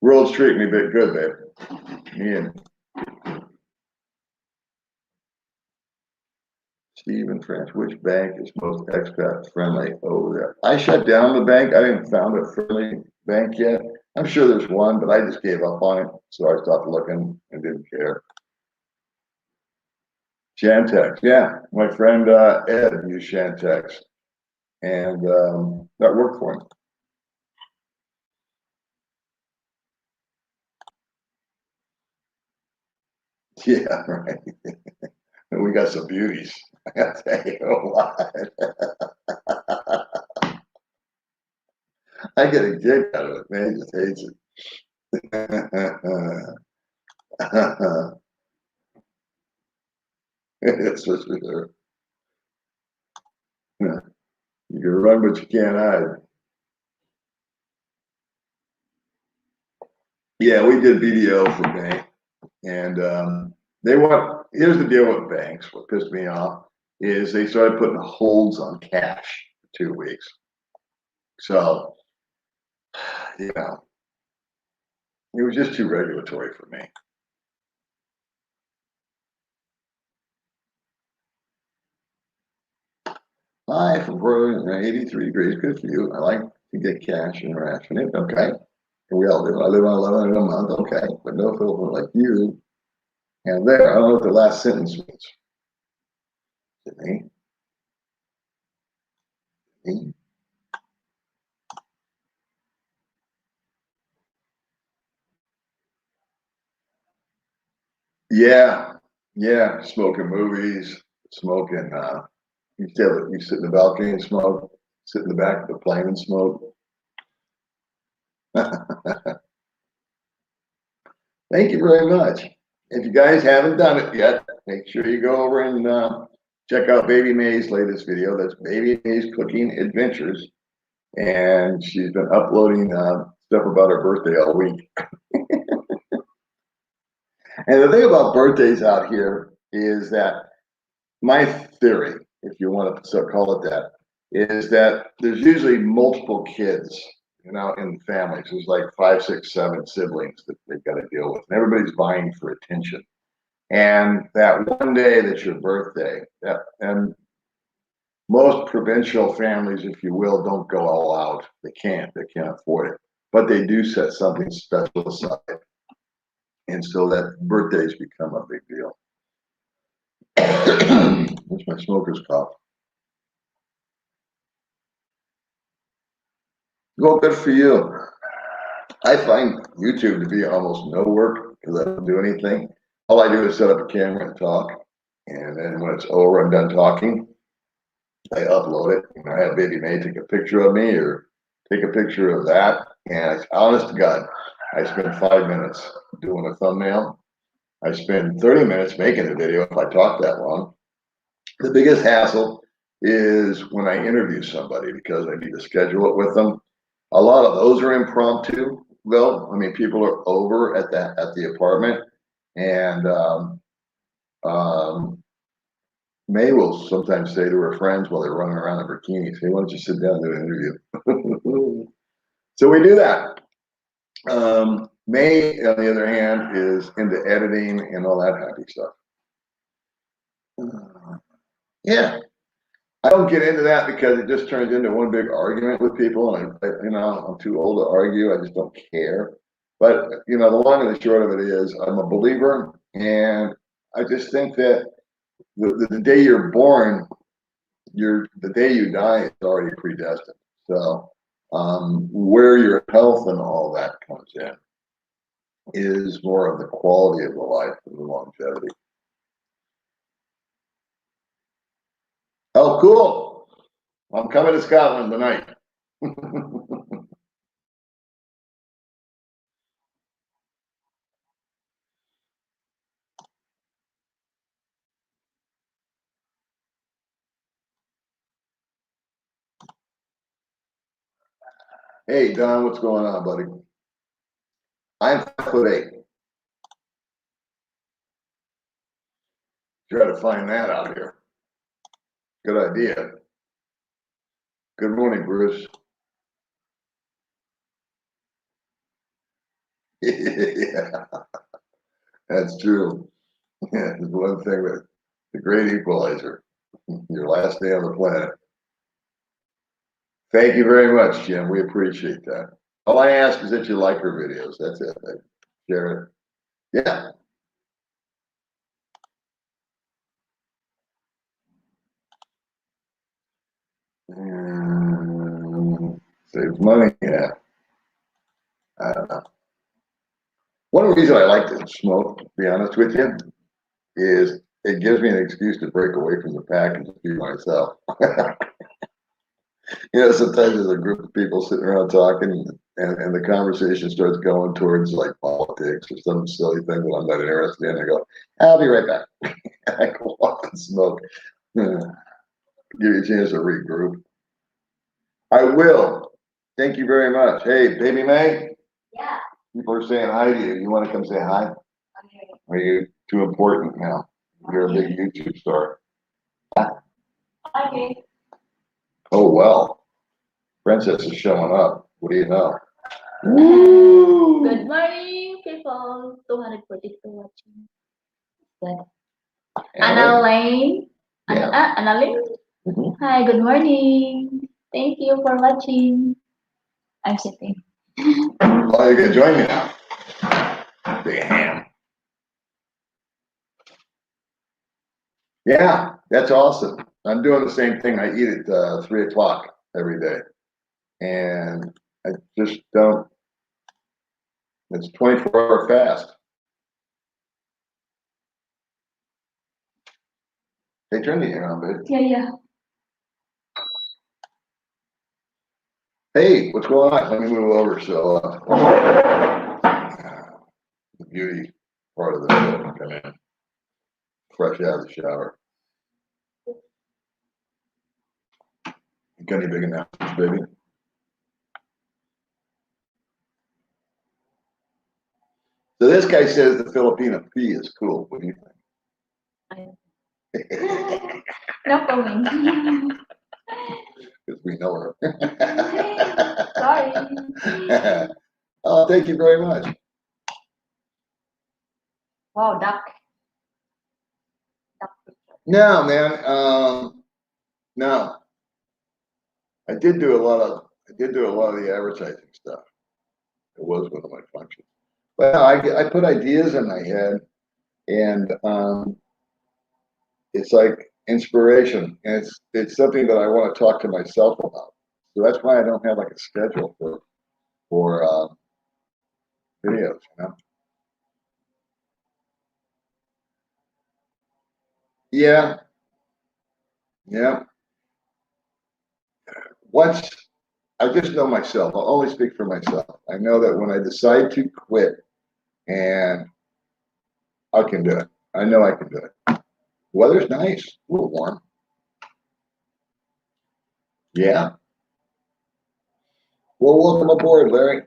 World's treating me a bit good, babe. Me and Steve and France, which bank is most expat friendly over there? I shut down the bank. I didn't found a friendly bank yet. I'm sure there's one, but I just gave up on it. So I stopped looking and didn't care. Shantex, yeah. My friend Ed used Shantex and that worked for him. Yeah, right. And we got some beauties. I gotta tell you what. I get a kick out of it, man. He just hates it. It's for sure. You can run, but you can't hide. Yeah, we did BDO for bank, and here's the deal with banks. What pissed me off is they started putting holds on cash for 2 weeks. So, you know, it was just too regulatory for me. Hi, from Portland, 83 degrees. Good for you. I like to get cash interaction. Okay. We all do. I live on 11 a month. Okay. But no filter like you. And there, I don't know what the last sentence means. To me. Me. Yeah. Yeah. Smoking movies, smoking, you sit in the balcony and smoke, sit in the back of the plane and smoke. Thank you very much. If you guys haven't done it yet, make sure you go over and check out Baby May's latest video. That's Baby May's Cooking Adventures. And she's been uploading stuff about her birthday all week. And the thing about birthdays out here is that my theory, if you want to call it that, is that there's usually multiple kids, in families. There's like 5, 6, 7 siblings that they've got to deal with. And everybody's vying for attention. And that one day that's your birthday, and most provincial families, if you will, don't go all out. They can't afford it. But they do set something special aside. And so that birthdays become a big deal. That's my smoker's cough. Well, good for you. I find YouTube to be almost no work because I don't do anything. All I do is set up a camera and talk. And then when it's over, I'm done talking. I upload it. I have Baby May take a picture of me or take a picture of that. And honest to God, I spend 5 minutes doing a thumbnail. I spend 30 minutes making the video if I talk that long. The biggest hassle is when I interview somebody because I need to schedule it with them. A lot of those are impromptu, though. I mean, people are over at the apartment, and May will sometimes say to her friends while they're running around in bikinis, hey, why don't you sit down and do an interview? So we do that. May, on the other hand, is into editing and all that happy stuff. Yeah, I don't get into that because it just turns into one big argument with people, and I'm too old to argue. I just don't care. But the long and the short of it is, I'm a believer, and I just think that the day you're born, the day you die is already predestined. So, where your health and all that comes in is more of the quality of the life and the longevity. Oh, cool. I'm coming to Scotland tonight. Hey, Don, what's going on, buddy? I'm 5'8". Try to find that out here. Good idea. Good morning, Bruce. Yeah, that's true. Yeah, it's one thing that the great equalizer, your last day on the planet. Thank you very much, Jim. We appreciate that. All I ask is that you like our videos. That's it. Share it. Yeah. Saves money. Yeah. I don't know. One reason I like to smoke, to be honest with you, is it gives me an excuse to break away from the pack and just be myself. Sometimes there's a group of people sitting around talking, and the conversation starts going towards like politics or some silly thing that I'm not interested in. I go, I'll be right back. I go off and smoke. Give you a chance to regroup. I will. Thank you very much. Hey, baby May. Yeah. People are saying hi to you. You want to come say hi? Okay. Are you too important now? You're a big YouTube star. Okay. Oh, well. Princess is showing up. What do you know? Good morning, people. 242 watching. Good. Annalyn. Yeah. Annalyn. Mhm. Hi, good morning. Thank you for watching. I'm sitting. Oh, you're gonna join me now. Big ham. Yeah, that's awesome. I'm doing the same thing. I eat at 3 o'clock every day. And I just don't, it's 24-hour fast. Hey, turn the air on, babe. Yeah. Hey, what's going on? Let me move over so the beauty part of the show can come in. Fresh out of the shower. You got any big announcements, baby? So this guy says the Filipino P is cool. What do you think? No comment. Because we know her. Sorry. Oh, thank you very much. Wow, duck. No, man. No. I did do a lot of the advertising stuff. It was one of my functions. But no, I put ideas in my head, and it's like inspiration, and it's something that I want to talk to myself about. So that's why I don't have like a schedule for videos. Yeah, yeah. Once I just know myself. I'll only speak for myself. I know that when I decide to quit, and I can do it. I know I can do it. Weather's nice, a little warm. Yeah. Well, welcome aboard, Larry.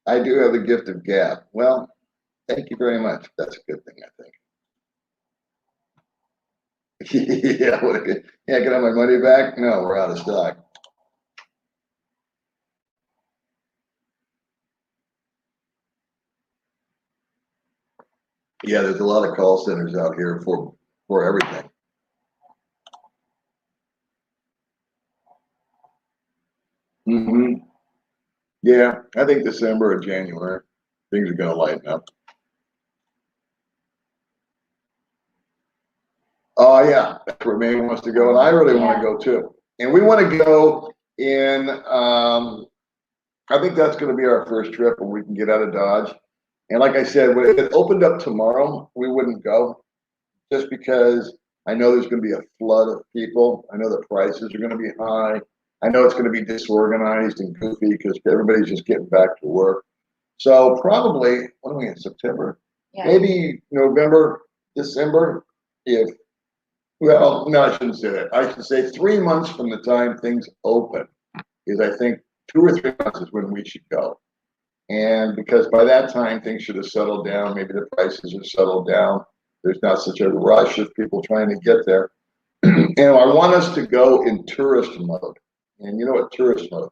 I do have the gift of gab. Well, Thank you very much. That's a good thing, I think. Yeah, yeah, can I have my money back? No, we're out of stock. Yeah, there's a lot of call centers out here for everything. Hmm. Yeah, I think December or January, things are gonna lighten up. Oh yeah, that's where May wants to go, and I really want to go too. And we want to go in. I think that's going to be our first trip when we can get out of Dodge. And like I said, when it opened up tomorrow, we wouldn't go just because I know there's going to be a flood of people. I know the prices are going to be high. I know it's going to be disorganized and goofy because everybody's just getting back to work. So probably, what are we in September? Yeah. Maybe November, December, if well, no, I shouldn't say that. I should say 3 months from the time things open is I think 2 or 3 months is when we should go. And because by that time things should have settled down, maybe the prices are settled down. There's not such a rush of people trying to get there. And I want us to go in tourist mode. And you know what tourist mode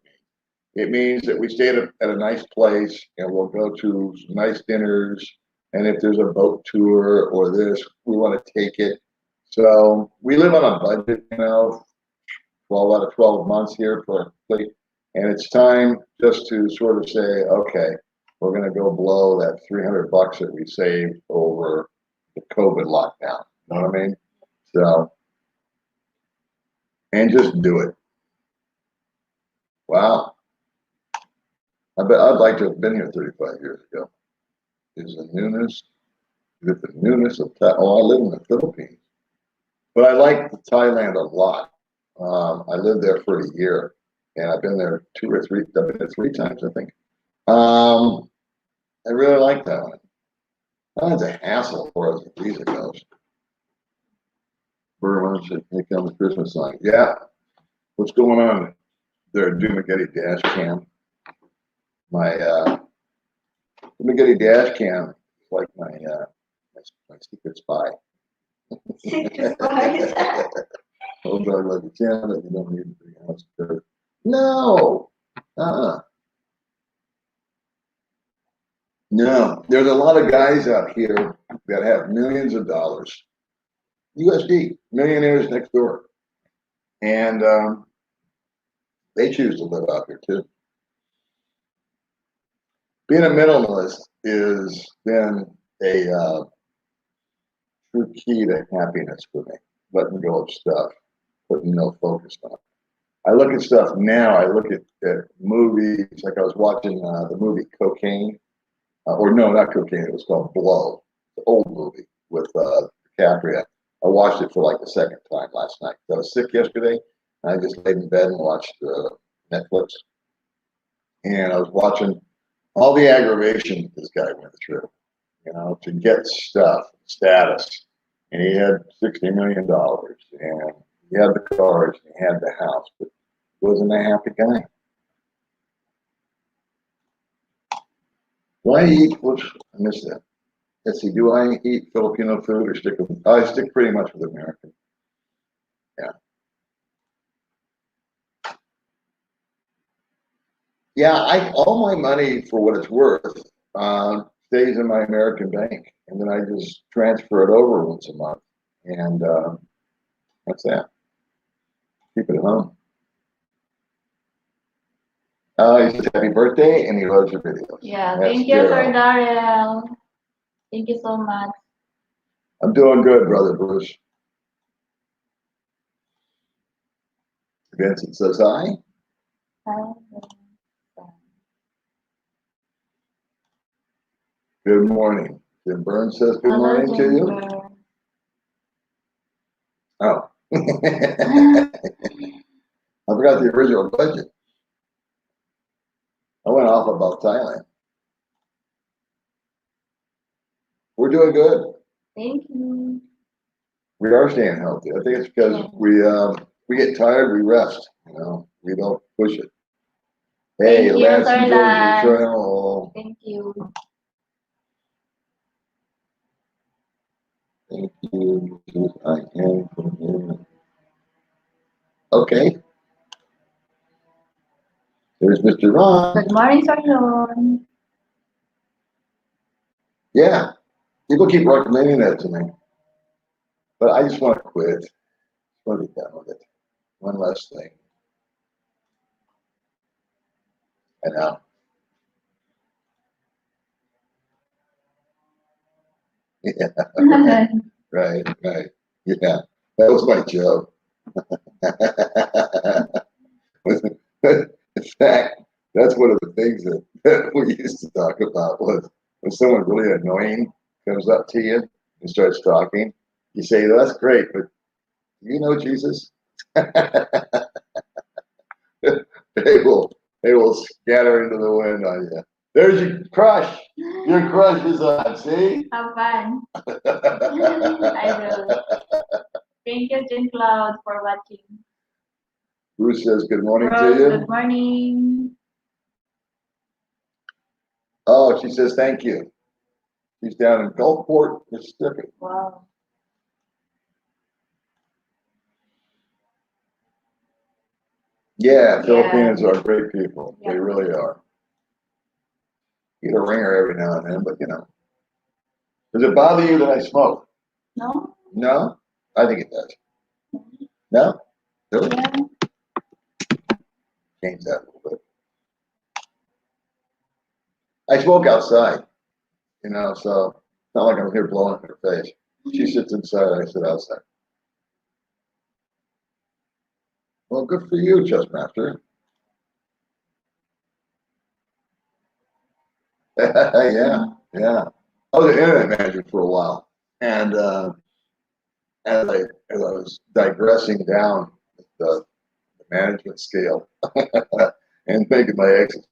means? It means that we stay at a nice place and we'll go to some nice dinners. And if there's a boat tour or this, we want to take it. So we live on a budget, 12 out of 12 months here for a fleet. And it's time just to sort of say, okay, we're going to go blow that $300 that we saved over the COVID lockdown. You know what I mean? So, and just do it. Wow. I bet I'd like to have been here 35 years ago. Is the newness, with the newness of, I live in the Philippines, but I like Thailand a lot. I lived there for a year, and I've been there I've been there 3 times, I think. I really like that one. That's a hassle for us as visa goes. Burma, here comes Christmas sign. Yeah, what's going on there? Dumageddon dash cam. My Dumageddon dash cam is like my secret spy. Secret spies. Hold on, like you can, if you don't need anything else. No. No, there's a lot of guys out here that have millions of dollars, USD, millionaires next door, and they choose to live out here too. Being a minimalist is been a true key to happiness for me. Letting go of stuff, putting no focus on it. I look at stuff now. I look at movies. Like I was watching the movie Cocaine. Or no, not Cocaine. It was called Blow, the old movie with DiCaprio. I watched it for like the second time last night. I was sick yesterday, and I just laid in bed and watched Netflix. And I was watching all the aggravation this guy went through, to get stuff, status. And he had $60 million, and he had the cars, and he had the house, but he wasn't a happy guy. Do I eat? Whoops, I missed that. Let's see. Do I eat Filipino food or stick with? I stick pretty much with American. Yeah. Yeah. All my money, for what it's worth, stays in my American bank, and then I just transfer it over once a month, and that's that. Keep it at home. He says happy birthday, and he loves your videos. Yeah, That's thank you, Daryl. Sir Darrell. Thank you so much. I'm doing good, brother Bruce. Vincent says hi. Good morning. Jim Burns says good morning to you. Oh. I forgot the original budget. I went off about Thailand. We're doing good. Thank you. We are staying healthy. I think it's because we get tired, we rest. We don't push it. Hey, Thank you, Lance Sir and George Lance. Trail. Thank you. Thank you. I am from here. Okay. There's Mr. Ron. Good morning, Sir Ron. Yeah. People keep recommending that to me. But I just want to quit. I want to be done with it. One less thing. I know. Yeah. Right. Yeah. That was my joke. In fact, that's one of the things that we used to talk about was when someone really annoying comes up to you and starts talking, you say, that's great, but do you know Jesus? They will scatter into the wind on you. There's your crush. Your crush is on, see? Have fun. I will. Thank you, Jim Cloud, for watching. Bruce says good morning Rose, to you. good morning. Oh, she says thank you. She's down in Gulfport, Mississippi. Wow. Yeah, Filipinos are great people. Yeah. They really are. Get a ringer every now and then, but you know. Does it bother you that I smoke? No? No? I think it does. No? Really? Yeah. Change that a little bit. I smoke outside, you know, so it's not like I'm here blowing in her face. She sits inside, I sit outside. Well, good for you, Chessmaster. Yeah. I was an internet manager for a while, and as I was digressing down the management scale and making my exit,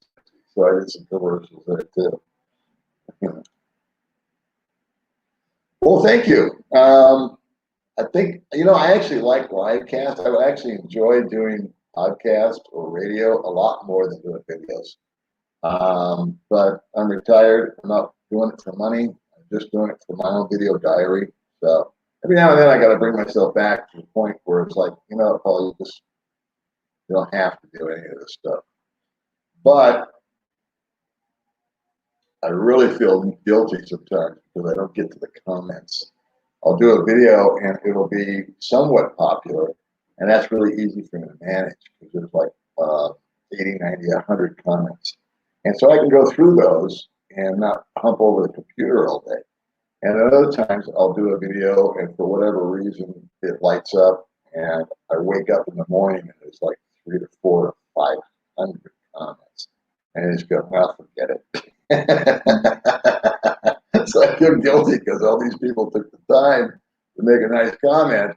so I did some commercials there too. Well, thank you. I think I actually like live cast. I actually enjoy doing podcast or radio a lot more than doing videos. But I'm retired. I'm not doing it for money. I'm just doing it for my own video diary. So every now and then I got to bring myself back to the point where it's like, Paul, you don't have to do any of this stuff. But I really feel guilty sometimes because I don't get to the comments. I'll do a video and it'll be somewhat popular, and that's really easy for me to manage because there's like 80, 90, 100 comments. And so I can go through those and not hump over the computer all day. And at other times I'll do a video and for whatever reason it lights up and I wake up in the morning and there's like 3 to 4 to 500 comments. And I just go, well, forget it. So I feel guilty because all these people took the time to make a nice comment.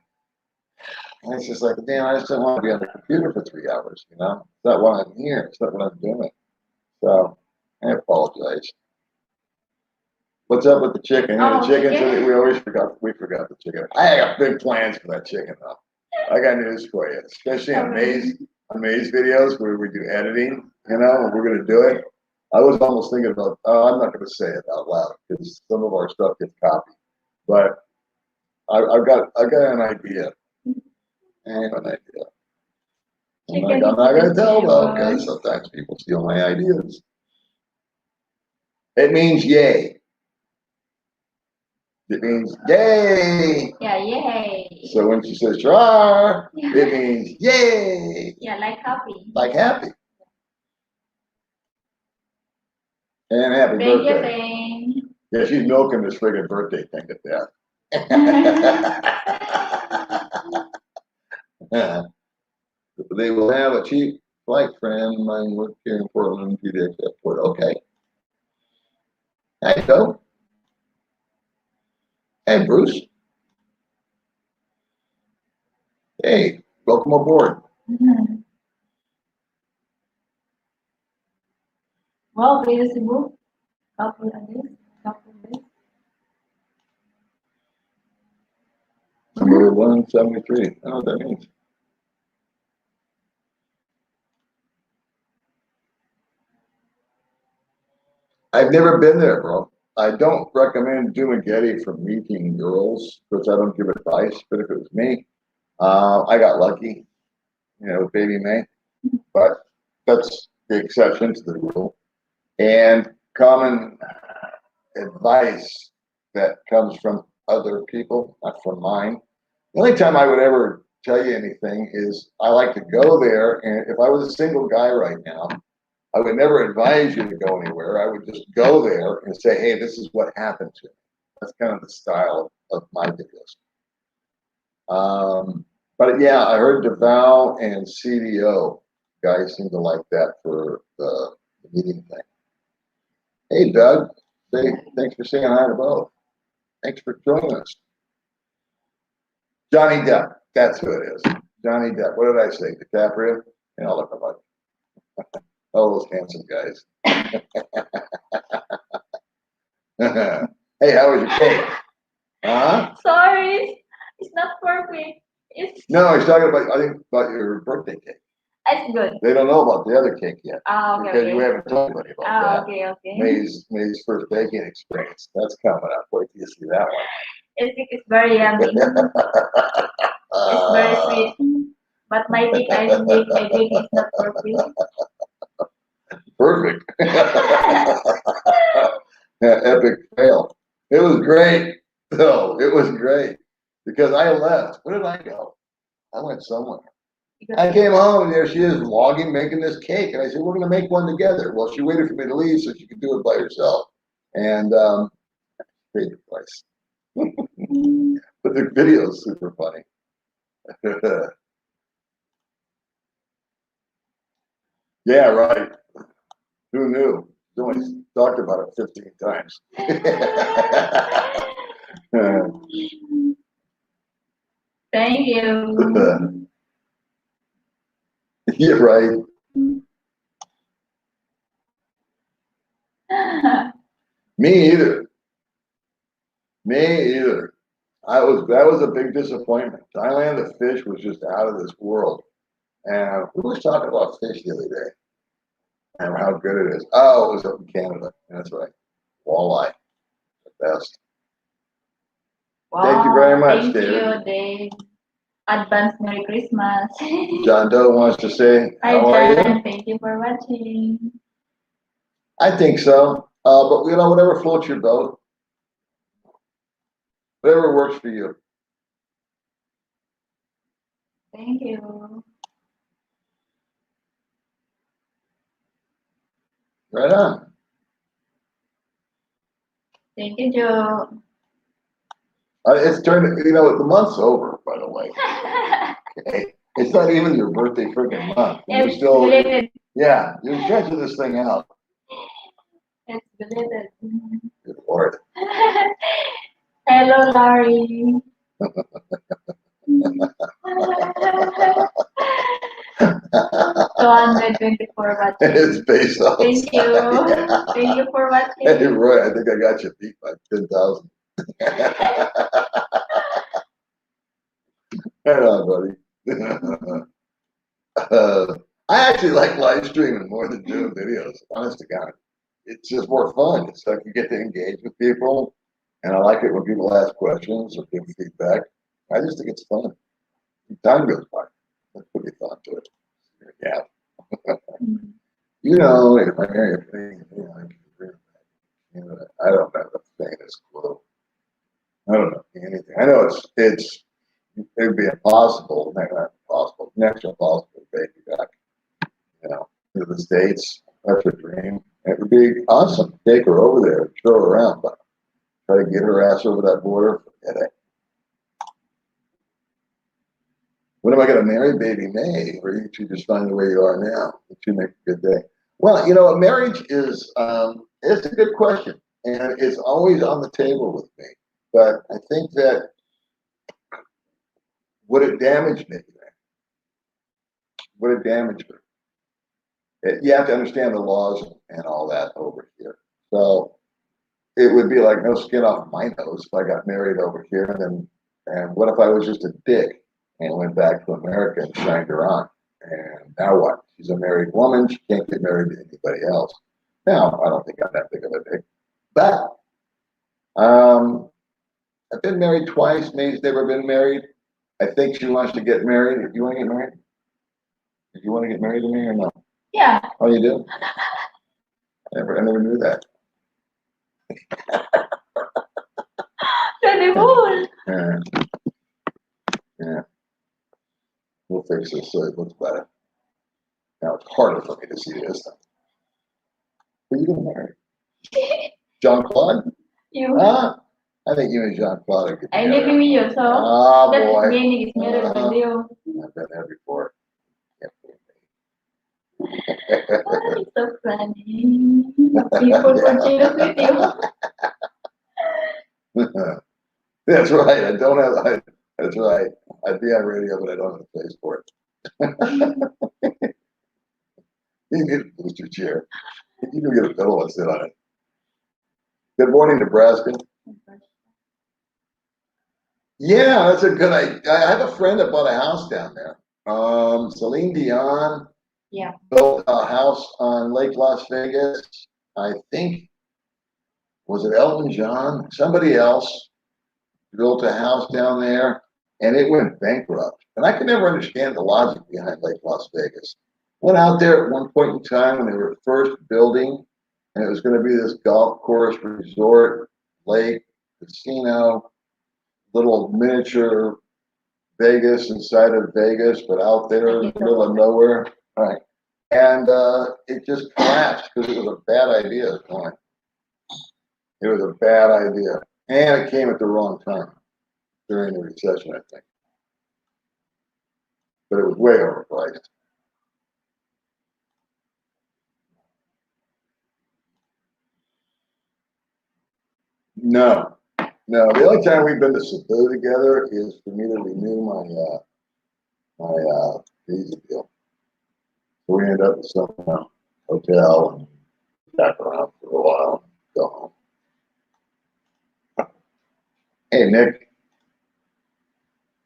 And it's just like, damn, I just don't want to be on the computer for 3 hours, It's not why I'm here. It's not what I'm doing. So I apologize. What's up with the chicken? Oh, The chicken, chicken. we forgot the chicken. I got big plans for that chicken though. I got news for you, especially on Maze videos where we do editing, and we're gonna do it. I was almost thinking about, I'm not gonna say it out loud because some of our stuff gets copied, but I've got an idea. I have an idea. I'm not gonna tell though, because sometimes people steal my ideas. It means yay. It means yay. Yeah, yay. So when she says char, it means yay. Yeah, like happy. Like happy. And happy birthday. Thank you. Yeah, she's milking this friggin' birthday thing to death. They will have a cheap flight friend of mine work here in Portland, PDX Airport. Okay. There you go. Hey, Bruce. Hey, welcome aboard. Wow, very simple. Couple days. Number 173. I don't know what that means. I've never been there, bro. I don't recommend doing Getty for meeting girls because I don't give advice. But if it was me, I got lucky, with baby May. But that's the exception to the rule. And common advice that comes from other people, not from mine. The only time I would ever tell you anything is I like to go there, and if I was a single guy right now, I would never advise you to go anywhere. I would just go there and say, hey, this is what happened to me. That's kind of the style of my videos. But yeah, I heard DeVal and CDO guys seem to like that for the meeting thing. Hey, Doug, thanks for saying hi to both. Thanks for joining us. Johnny Depp, that's who it is. Johnny Depp. What did I say? DiCaprio? Yeah, look about all those handsome guys. Hey, how was your cake? Huh? Sorry, it's not perfect. No, he's talking about, I think, about your birthday cake. It's good. They don't know about the other cake yet. Oh, because okay. you haven't told anybody about that. Okay. May's first baking experience. That's coming up. Wait till you see that one. It's very yummy. It's very sweet. But my cake is not perfect. Perfect. Epic fail. It was great. though. It was great because I left. Where did I go? I went somewhere. I came home and there she is vlogging, making this cake. And I said, we're going to make one together. Well, she waited for me to leave so she could do it by herself. And paid the price. But the video is super funny. Yeah, right. Who knew? He's only talked about it 15 times. Thank you. Yeah, right. Me either. Me either. That was a big disappointment. Thailand, the fish was just out of this world. And who was talking about fish the other day? And how good it is. Oh, it was up in Canada. That's right. Walleye. The best. Wow, thank you very much, thank David. you, Dave. Advance Merry Christmas. John Doe wants to say, Hi, how are John. you? Thank you for watching. I think so. But whatever floats your boat. Whatever works for you. Thank you. Right on. Thank you, Joe. It's turned, the month's over, by the way. Okay. It's not even your birthday freaking month. And you're It's still, belated. yeah, you're stretching this thing out. It's belated. Good Lord. Hello, Larry. 224 watching. It's based on. Thank you. Yeah. Thank you for watching. Hey, Roy, I think I got you beat by 10,000. Right on, buddy. I actually like live streaming more than doing videos, honest to God. It's just more fun. It's like you get to engage with people, and I like it when people ask questions or give feedback. I just think it's fun. Time goes by. Let's put your thought to it. Yeah. If I hear you saying, I don't know the thing is cool. I don't know anything. I know it'd be impossible, not impossible, next to impossible to take you back, to the States. That's a dream. It would be awesome. Take her over there, show her around, but try to get her ass over that border, forget it. When am I going to marry baby May? Or you two just find the way you are now? You two make a good day. Well, marriage is, it's a good question. And it's always on the table with me. But I think that would it damage me? Would it damage her? You have to understand the laws and all that over here. So it would be like no skin off my nose if I got married over here. And what if I was just a dick and went back to America and shined her on? And now what? She's a married woman. She can't get married to anybody else. Now, I don't think I'm that big of a dick. But I've been married twice. May's never been married. I think she wants to get married. If you want to get married, if you want to get married to me or no? Yeah. Oh, you do? I never knew that. Beautiful. Yeah, yeah. We'll fix this so it looks better. Now it's harder for me to see this. Who are you gonna marry? John Claude? You. Huh? I think you and Jean Claude are good I together. live with you, so Oh that boy. meaning is married Uh-huh. with you. I've been there before. Oh, it's so funny. People were jealous with you. That's right. That's right. I'd be on radio, but I don't have a face for it. You need a booster chair. You can get a pillow and sit on it. Good morning, Nebraska. Yeah, that's a good idea. I have a friend that bought a house down there. Celine Dion Yeah. built a house on Lake Las Vegas. I think, was it Elton John? Somebody else built a house down there and it went bankrupt. And I could never understand the logic behind Lake Las Vegas. Went out there at one point in time when they were first building, and it was going to be this golf course, resort, lake, casino, little miniature Vegas inside of Vegas, but out there in the middle of nowhere. All right. And it just collapsed because it was a bad idea at the time. It was a bad idea. And it came at the wrong time during the recession, I think. But it was way overpriced. No, no. The only time we've been to Cebu together is for me to renew my visa deal. So we end up at some hotel and back around for a while, go home. Hey, Nick.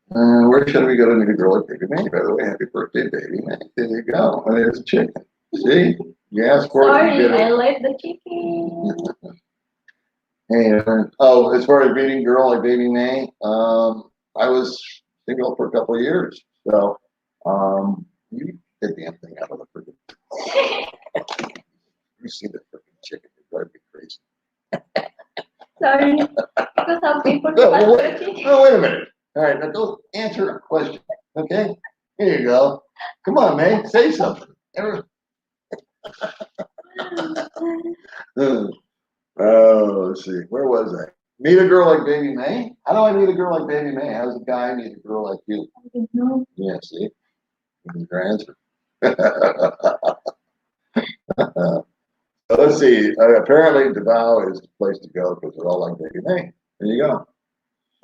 Where should we go to meet a girl like Baby May? By the way, happy birthday, Baby May. There you go. And there's a chicken. See? You asked for it, you Sorry, get I it. like the chicken. And as far as meeting a girl like Baby May, I was single for a couple of years. So you get the damn thing out of the freaking. You see the freaking chicken, it drives me crazy. Sorry, because some people No, can't well, touch it. oh, wait a minute. All right, now don't answer a question. Okay? Here you go. Come on, man. Say something. Let's see. Where was I? Meet a girl like Baby May? How do I meet a girl like Baby May? How does a guy meet a girl like you? I don't know. Yeah, see? Your answer. So let's see. Apparently, Davao is the place to go because they're all like Baby May. There you go.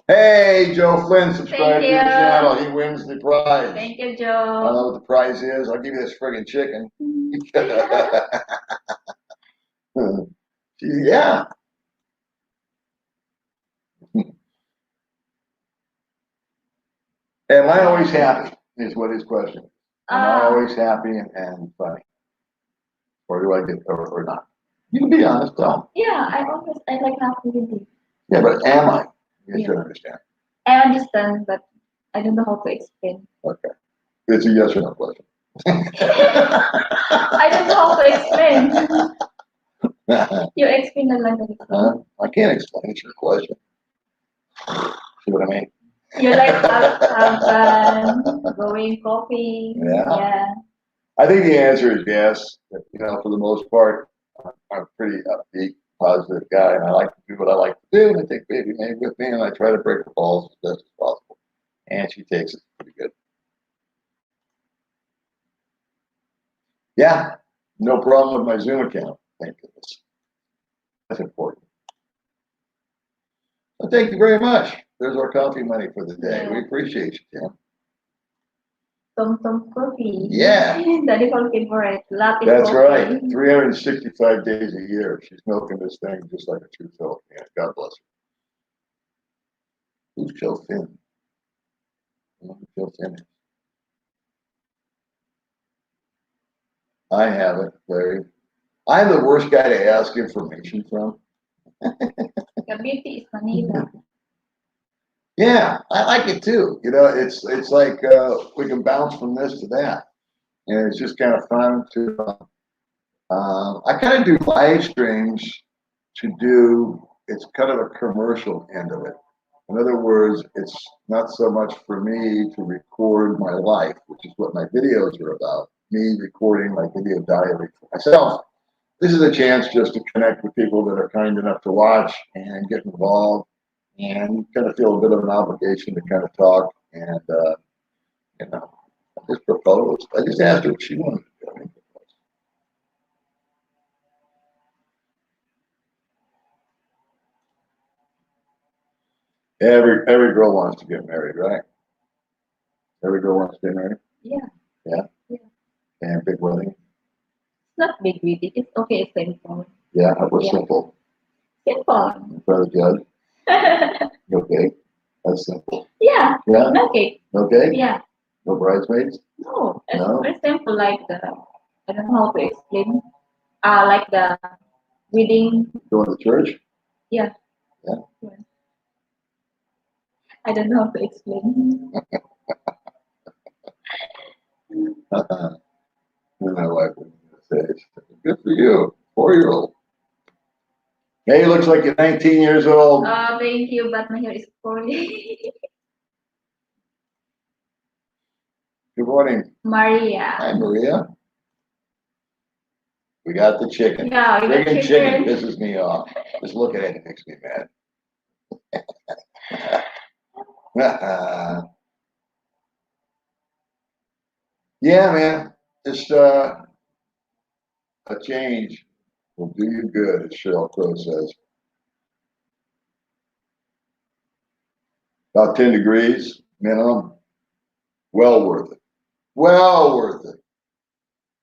Hey, Joe Flynn, subscribe to the Thank you. channel. He wins the prize. Thank you, I don't Joe. know what the prize is. I'll give you this friggin' chicken. Yeah. Am I always happy? Is what his question is. Am I always happy and funny? Or do I get, or not? You can be honest, tell Yeah, I like happy with you. Yeah, but am I? You Yeah. should understand. I understand, but I don't know how to explain. Okay. It's a yes or no question. I don't know how to explain. You explain the language. I can't explain. It's your question. See what I mean? You like have fun, going coffee. Yeah. I think the answer is yes. For the most part, I'm a pretty upbeat, positive guy, and I like to do what I like to do. And I take Baby May with me, and I try to break the balls as best as possible. And she takes it pretty good. Yeah, no problem with my Zoom account. Thank goodness. That's important. Well, thank you very much. There's our coffee money for the day. Yeah. We appreciate you, Tim. Tom coffee. Yeah. That is our favorite. Latte That's coffee. right. 365 days a year. She's milking this thing just like a true Filipina. God bless her. Who's Joe Finn? Joe Finn. I haven't, Larry. I'm the worst guy to ask information from. Cavite is Manila. Yeah, I like it too. You know, it's like we can bounce from this to that, and it's just kind of fun to. I kind of do live streams to do. It's kind of a commercial end of it. In other words, it's not so much for me to record my life, which is what my videos are about. Me recording my video diary for myself. This is a chance just to connect with people that are kind enough to watch and get involved, and kind of feel a bit of an obligation to kind of talk. And you know, I just proposed. I just asked her what she wanted to do. Every girl wants to get married, right? Every girl wants to get married. Yeah. Yeah. Yeah. And big wedding. It's not big with it. It's okay. It's simple. Yeah, we're Yeah. simple. Simple. In front of the judge. Okay, that's simple. Yeah. Yeah. Okay. Okay. Yeah. No bridesmaids. No. It's No? very simple. Like the, I don't know how to explain. Like the wedding. Going to church. Yeah. Yeah. I don't know how to explain. My wife was going to say, good for you, 4-year-old. Hey, looks like you're 19 years old. Thank you, but my hair is curly. Good morning. Maria. Hi, Maria. We got the chicken. Yeah, we got Friggin' chicken chicken. pisses me off. Just look at it, it makes me mad. Yeah, man. Just a change will do you good, as Cheryl Crow says. About 10 degrees minimum. Well worth it. Well worth it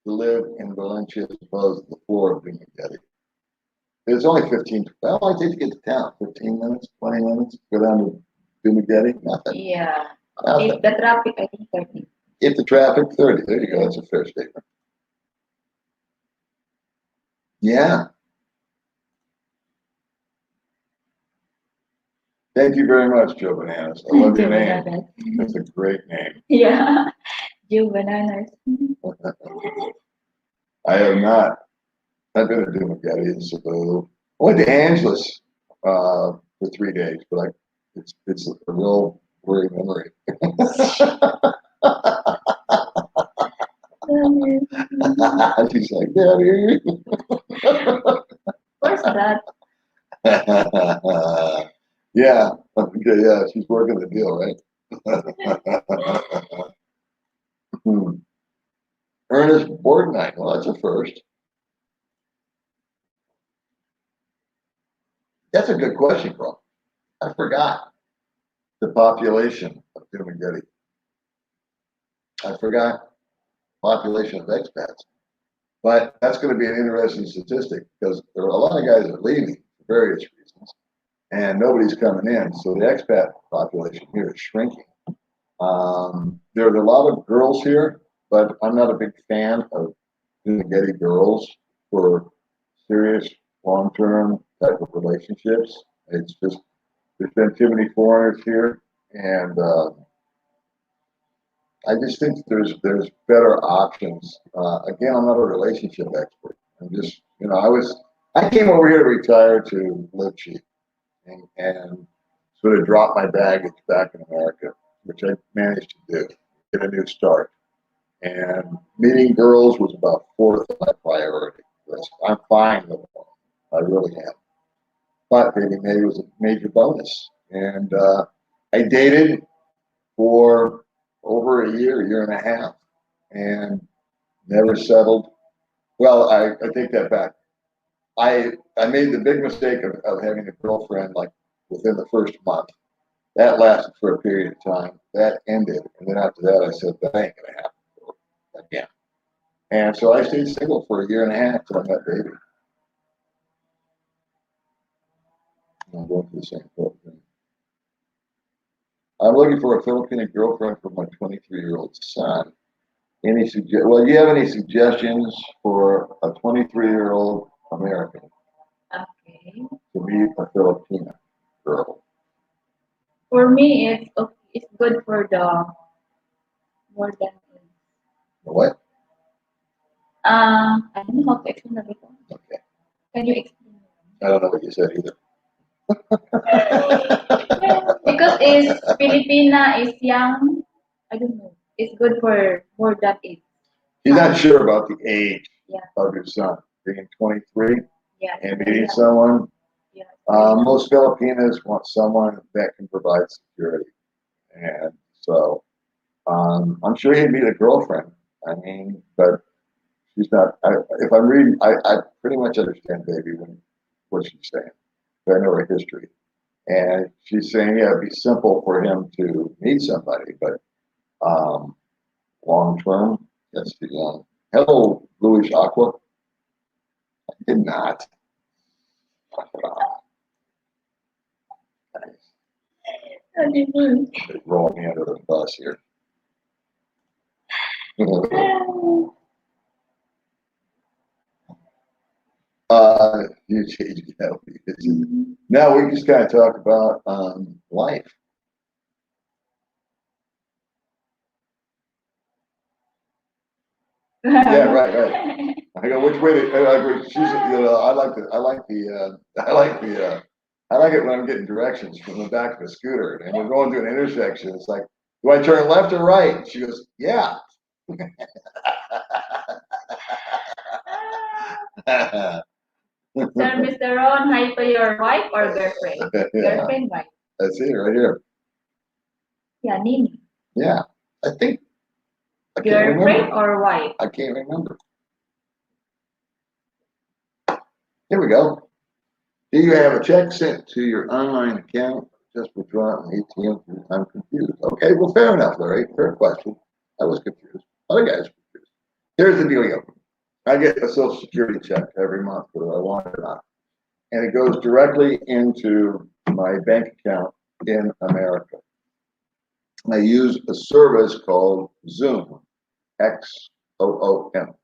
to live in Valencia as opposed to the floor of Dumagetti. It's only 15. Well, I take to get to town. 15 minutes, 20 minutes. Go down to Dumagetti. Nothing. Yeah. Nothing. If the traffic, I think 30. If the traffic, 30. There you go. That's a fair statement. Yeah. Thank you very much, Joe Bananas. I love your Joe name. Bananas. That's a great name. Yeah. Joe Bananas. I have not. I've been to Dumagetti and Cebu. I went to Angeles for 3 days, but it's a real weird memory. She's like, Daddy. Where's that? Yeah. Okay, yeah, she's working the deal, right? Ernest Borgnine. Well, that's a first. That's a good question, bro. I forgot the population of Dumagetti. I forgot population of expats. But that's going to be an interesting statistic because there are a lot of guys that are leaving for various reasons, and nobody's coming in. So the expat population here is shrinking. There's a lot of girls here, but I'm not a big fan of Dumagetti girls for serious, long-term type of relationships. It's just there's been too many foreigners here, and I just think there's better options. Again, I'm not a relationship expert. I'm just I came over here to retire to live cheap and sort of drop my baggage back in America, which I managed to do, get a new start. And meeting girls was about fourth of my priority. I'm fine with them. I really am. But dating maybe was a major bonus. And I dated for over a year and a half, and never settled. Well, I take that back. I made the big mistake of having a girlfriend like within the first month. That lasted for a period of time. That ended, and then after that, I said that ain't gonna happen again. And so I stayed single for a year and a half till I met baby. I'm going through the same thing. I'm looking for a Filipino girlfriend for my 23-year-old son. Well, do you have any suggestions for a 23-year-old American? Okay. to meet a Filipina girl? For me, it's okay. It's good for the more than. What? I don't know how to explain that. Okay. Can you explain? I don't know what you said either. Because it's Filipina is young. I don't know. It's good for more than it. He's not sure about the age Yeah. of your son being 23 Yeah. and meeting someone. Yeah. Most Filipinas want someone that can provide security, and so I'm sure he'd meet a girlfriend. I mean, but she's not. If I'm reading, I pretty much understand baby what she's saying. I know her history, and she's saying, yeah, it'd be simple for him to meet somebody, but long term, that's too young. Hello, Louis Aqua. I did not. Roll me under the bus here. You change it out. Now we just kind of talk about life. Yeah, right. I go, which way to? I go, she's, I like it when I'm getting directions from the back of the scooter, and we're going through an intersection. It's like, do I turn left or right? And she goes, yeah. Sir, Mr. Ron, hi to your wife or girlfriend? Yeah, Girlfriend, wife. that's it right here. Yeah, Nini. Yeah, I think. I can't Girlfriend remember. or wife? I can't remember. Here we go. Do you have a check sent to your online account? Just withdraw an ATM? I'm confused. Okay, well, fair enough, Larry. Fair question. I was confused. Other guys were confused. Here's the deal. I get a Social Security check every month, whether I want it or not. And it goes directly into my bank account in America. I use a service called Xoom, Xoom.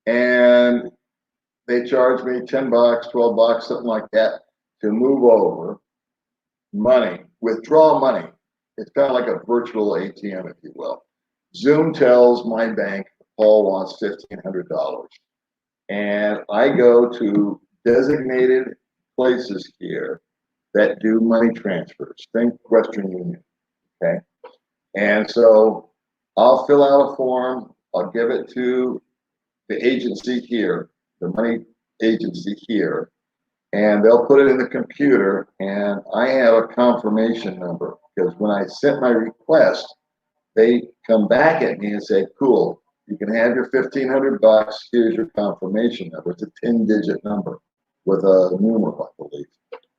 And they charge me $10, $12, something like that, to move over money, withdraw money. It's kind of like a virtual ATM, if you will. Xoom tells my bank Paul wants $1,500, and I go to designated places here that do money transfers. Think Western Union, okay? And so I'll fill out a form. I'll give it to the agency here, the money agency here, and they'll put it in the computer, and I have a confirmation number, because when I sent my request, they come back at me and say, cool, you can have your $1,500, here's your confirmation number. It's a 10-digit number with a numeral, I believe.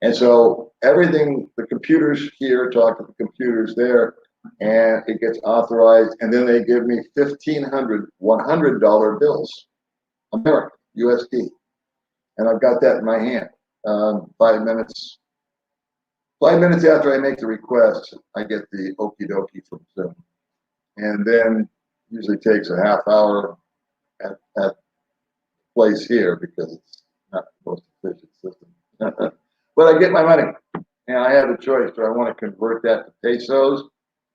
And so everything, the computers here talk to the computers there, and it gets authorized, and then they give me $1,500 $100 bills, American, USD. And I've got that in my hand. 5 minutes after I make the request, I get the okie dokie from Zoom. And then usually takes a half hour at place here, because it's not the most efficient system. But I get my money, and I have a choice. Do I want to convert that to pesos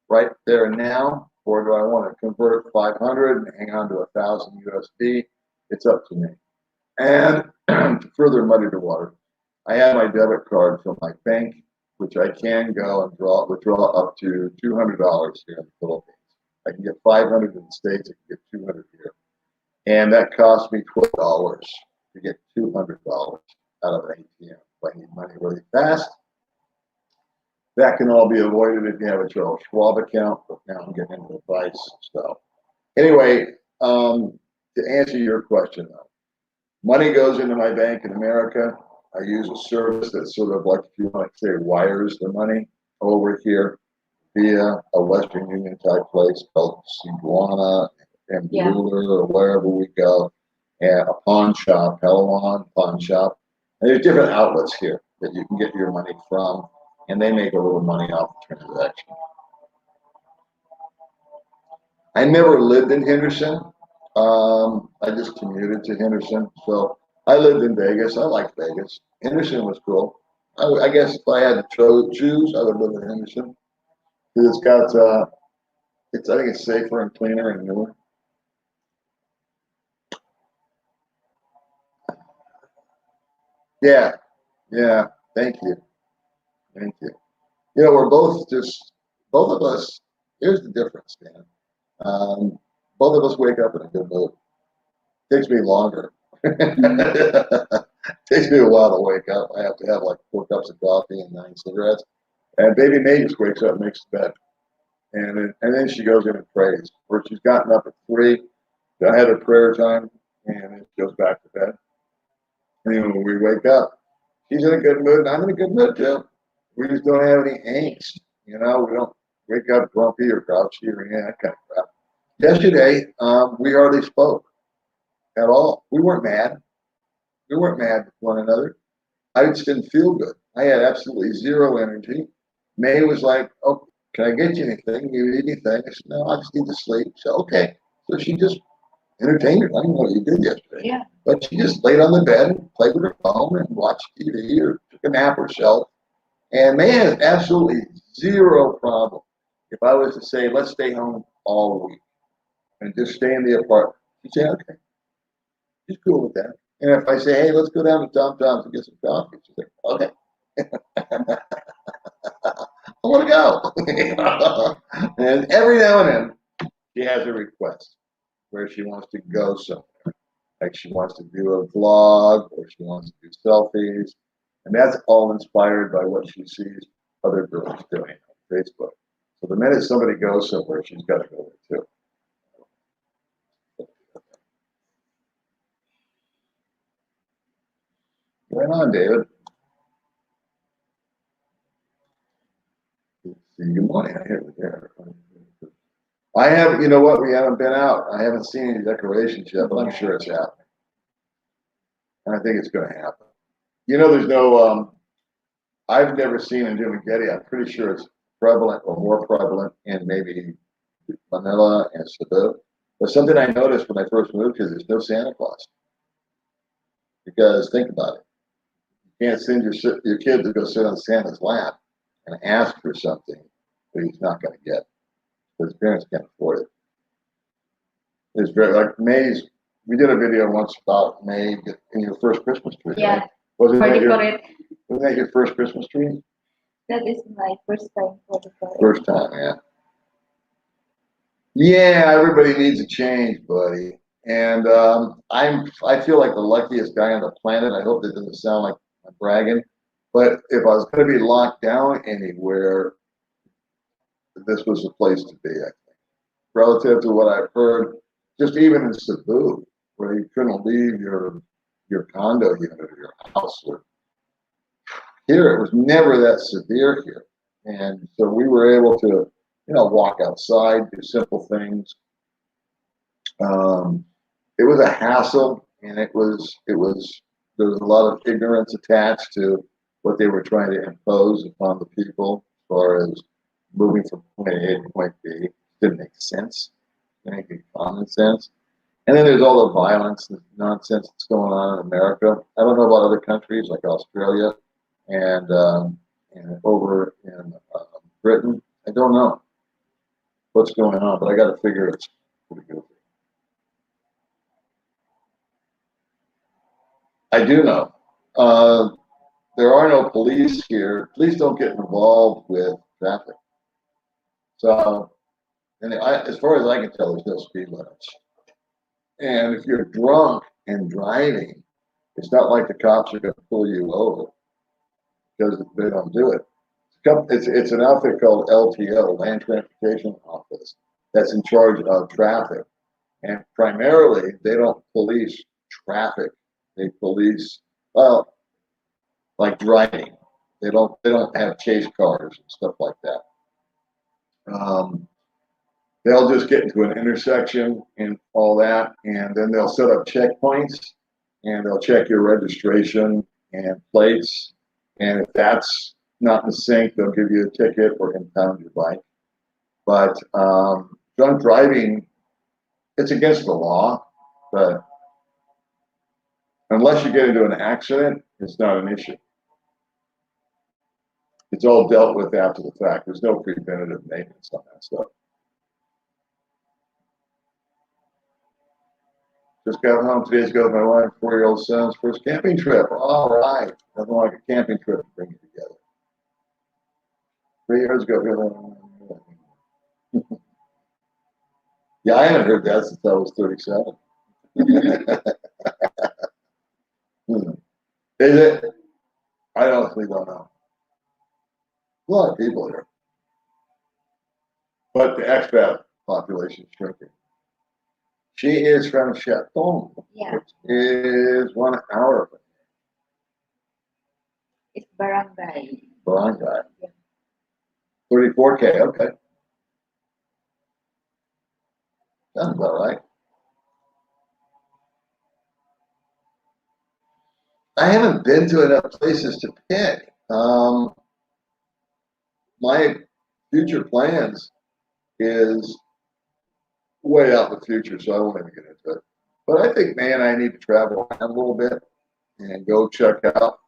right there and now, or do I want to convert 500 and hang on to 1,000 USD? It's up to me. And to further muddy the water, I have my debit card from my bank, which I can go and withdraw up to $200 here in the Philippines. I can get 500 in the States, I can get 200 here. And that cost me $12 to get $200 out of an ATM. If I need money really fast, that can all be avoided if you have a Charles Schwab account, but now I'm getting into advice. So anyway, to answer your question though, money goes into my bank in America. I use a service that's sort of like, if you want to say, wires the money over here via a Western Union type place called Cebuana and Bueller or wherever we go, and a pawn shop, Palawan pawn shop. And there's different outlets here that you can get your money from, and they make a little money off the transaction. I never lived in Henderson. I just commuted to Henderson. So I lived in Vegas. I liked Vegas. Henderson was cool. I guess if I had to choose, I would live in Henderson. 'Cause it's got, I think it's safer and cleaner and newer. Yeah, yeah. Thank you. Thank you. You know, both of us, here's the difference, man. Um, both of us wake up in a good mood. Takes me longer. Takes me a while to wake up. I have to have like 4 cups of coffee and 9 cigarettes. And baby May just wakes up and makes the bed. And then she goes in and prays. Or she's gotten up at 3, I had her prayer time, and then she goes back to bed. And then when we wake up, she's in a good mood, and I'm in a good mood too. We just don't have any angst. You know, we don't wake up grumpy or grouchy or any of that kind of crap. Yesterday, we hardly spoke at all. We weren't mad. We weren't mad with one another. I just didn't feel good. I had absolutely zero energy. May was like, "Oh, can I get you anything? You need anything?" I said, "No, I just need to sleep." She said, "Okay." So she just entertained her. I don't know what you did yesterday. Yeah. But she just laid on the bed and played with her phone and watched TV or took a nap herself. And May has absolutely zero problem. If I was to say, let's stay home all week and just stay in the apartment, she'd say, okay, she's cool with that. And if I say, hey, let's go down to Tom Tom's and get some coffee, she's like, okay, I want to go. And every now and then, she has a request where she wants to go somewhere. Like she wants to do a vlog or she wants to do selfies. And that's all inspired by what she sees other girls doing on Facebook. So the minute somebody goes somewhere, she's got to go there too. Right on, David. See, good morning. I hear it there. I have, you know what? We haven't been out. I haven't seen any decorations yet, but I'm sure it's happening. And I think it's going to happen. You know, there's no, I've never seen in Getty. I'm pretty sure it's prevalent or more prevalent in maybe Manila and Cebu. But something I noticed when I first moved here, there's no Santa Claus. Because think about it. You can't send your kid to go sit on Santa's lap and ask for something that he's not going to get. Because parents can't afford it. It's very, like May's, we did a video once about May in your first Christmas tree. Yeah. Right? Wasn't For that your first Christmas tree? That is my first time for the First time, yeah. Yeah, everybody needs a change, buddy. And I feel like the luckiest guy on the planet. I hope that doesn't sound like I'm bragging, but if I was going to be locked down anywhere, this was the place to be. I think, relative to what I've heard, just even in Cebu, where you couldn't leave your condo unit or your house. Or, here, it was never that severe here, and so we were able to, you know, walk outside, do simple things. It was a hassle, and it was there was a lot of ignorance attached to what they were trying to impose upon the people as far as moving from point A to point B. Didn't make sense, didn't make common sense. And then there's all the violence and nonsense that's going on in America. I don't know about other countries like Australia and over in Britain. I don't know what's going on, but I got to figure it's pretty good. I do know. There are no police here. Police don't get involved with traffic. So, as far as I can tell, there's no speed limits. And if you're drunk and driving, it's not like the cops are going to pull you over because they don't do it. It's an outfit called LTO, Land Transportation Office, that's in charge of traffic. And primarily, they don't police traffic. They police, well, like driving. They don't have chase cars and stuff like that. They'll just get into an intersection and all that, and then they'll set up checkpoints, and they'll check your registration and plates. And if that's not in sync, they'll give you a ticket or impound your bike. But drunk driving, it's against the law, but unless you get into an accident, it's not an issue. It's all dealt with after the fact. There's no preventative maintenance on that stuff. Just got home 2 days ago with my wife, 4-year-old son's first camping trip. All right. Nothing like a camping trip to bring you together. 3 years ago. Yeah, I haven't heard that since I was 37. Is it? I honestly don't know. A lot of people here. But the expat population is shrinking. She is from Chaton, Yeah. which is 1 hour It's barangay. barangay. 34K, okay. Sounds about right. I haven't been to enough places to pick. My future plans is way out in the future, so I won't even get into it. But I think, man, I need to travel around a little bit and go check out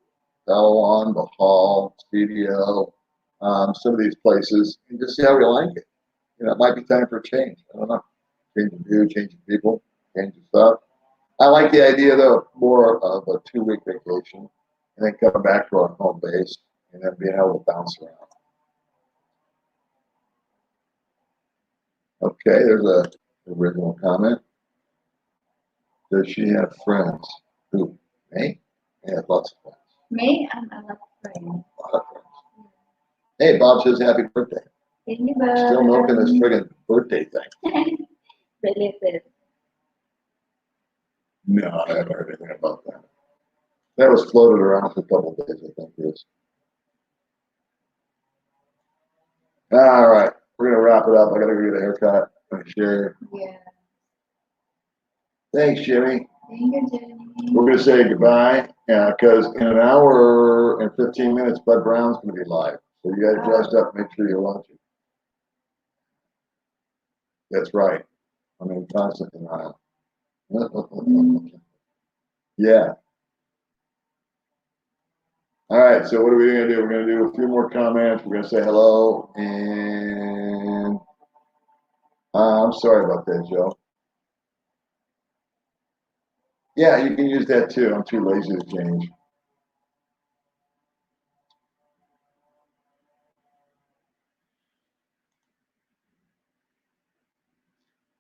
Palawan, Bohol, Studio, some of these places, and just see how we like it. You know, it might be time for a change. I don't know. Change of view, change of people, change of stuff. I like the idea, though, more of a 2-week vacation and then coming back to our home base and then being able to bounce around. Okay, there's a original comment. Does she have friends? Who? Me? I have lots of friends. May and a lot of friends. A lot of friends. Hey, Bob says happy birthday. Thank you, Bob. Still milking this friggin' birthday thing. Related. No, I haven't heard anything about that. That was floated around for a couple of days, I think it is. All right, we're gonna wrap it up. I gotta go get a haircut and a shave. Yeah. Thanks, Jimmy. Thank you, Jenny. We're gonna say goodbye, because in an hour and 15 minutes, Bud Brown's gonna be live. So you guys dressed up, make sure you're watching. That's right. I'm in constant denial. Yeah. All right, so what are we gonna do? We're gonna do a few more comments. We're gonna say hello, and I'm sorry about that, Joe. Yeah, you can use that too. I'm too lazy to change.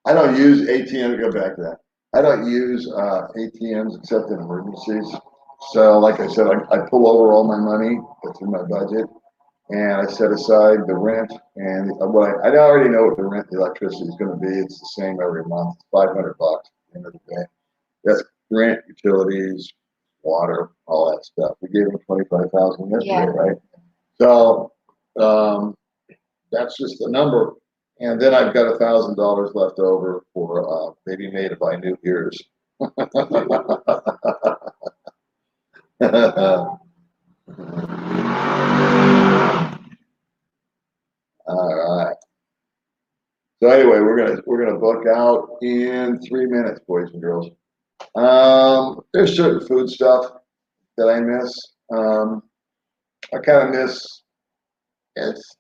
I don't use ATMs. Go back to that. I don't use ATMs except in emergencies. So, like I said, I pull over all my money that's in my budget, and I set aside the rent. And what I already know what the rent, the electricity is going to be. It's the same every month. It's $500 at the end of the day. That's rent, utilities, water, all that stuff. We gave them 25,000 yesterday, Yeah. right? So that's just the number. And then I've got $1,000 left over for maybe May to buy new ears. All right. So anyway, we're gonna book out in 3 minutes, boys and girls. There's certain food stuff that I miss. I kind of miss. It's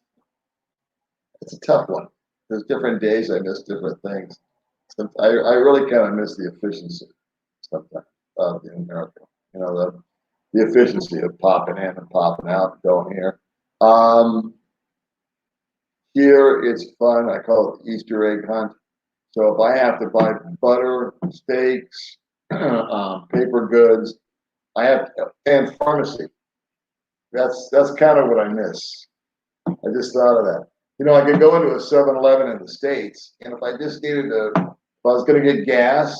a tough one. There's different days I miss different things. I really kind of miss the efficiency sometimes of in America. You know, the efficiency of popping in and popping out and going here. Here it's fun. I call it the Easter egg hunt. So if I have to buy butter, steaks, paper goods, and pharmacy. That's kind of what I miss. I just thought of that. You know, I could go into a 7-Eleven in the States, and if I just needed to, if I was going to get gas,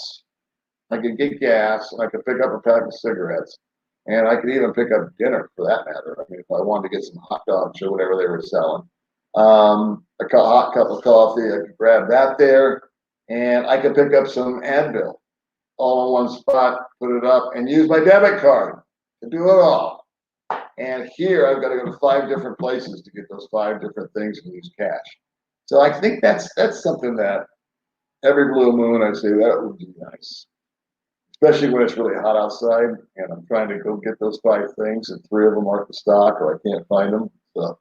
I could get gas, I could pick up a pack of cigarettes, and I could even pick up dinner for that matter. I mean, if I wanted to get some hot dogs or whatever they were selling, a hot cup of coffee, I could grab that there, and I could pick up some Advil all in one spot, put it up, and use my debit card to do it all. And here I've got to go to 5 different places to get those 5 different things and use cash. So I think that's something that every blue moon I say that would be nice, especially when it's really hot outside and I'm trying to go get those 5 things and 3 of them aren't in stock or I can't find them. So,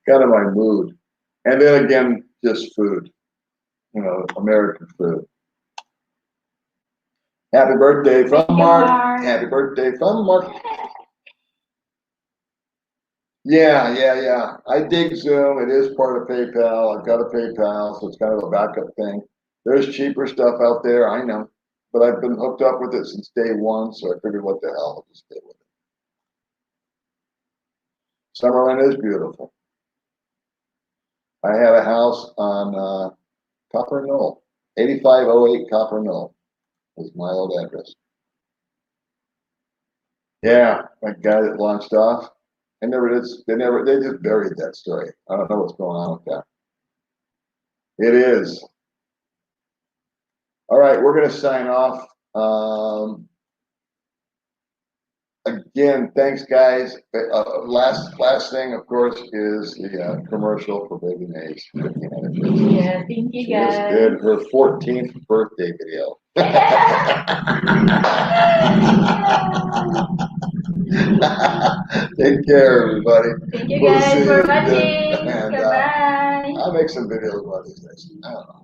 kind of my mood. And then again, just food, American food. Happy birthday from Thank you, Mark. Mark. Happy birthday from Mark. Yeah. I dig Zoom. It is part of PayPal. I've got a PayPal, so it's kind of a backup thing. There's cheaper stuff out there, I know, but I've been hooked up with it since day one, so I figured, what the hell, I'll just stay with it. Summerlin is beautiful. I have a house on Copper Knoll, 8508 Copper Knoll is my old address. Yeah, that guy that launched off. They just buried that story. I don't know what's going on with that. It is. All right, we're gonna sign off. Again, thanks, guys. Last thing, of course, is the commercial for Baby Mays. Yeah, thank you She just guys. did her 14th birthday video. Take care, everybody. Thank you We'll guys see for you watching. again. And Goodbye. I'll make some videos about these days. I don't know.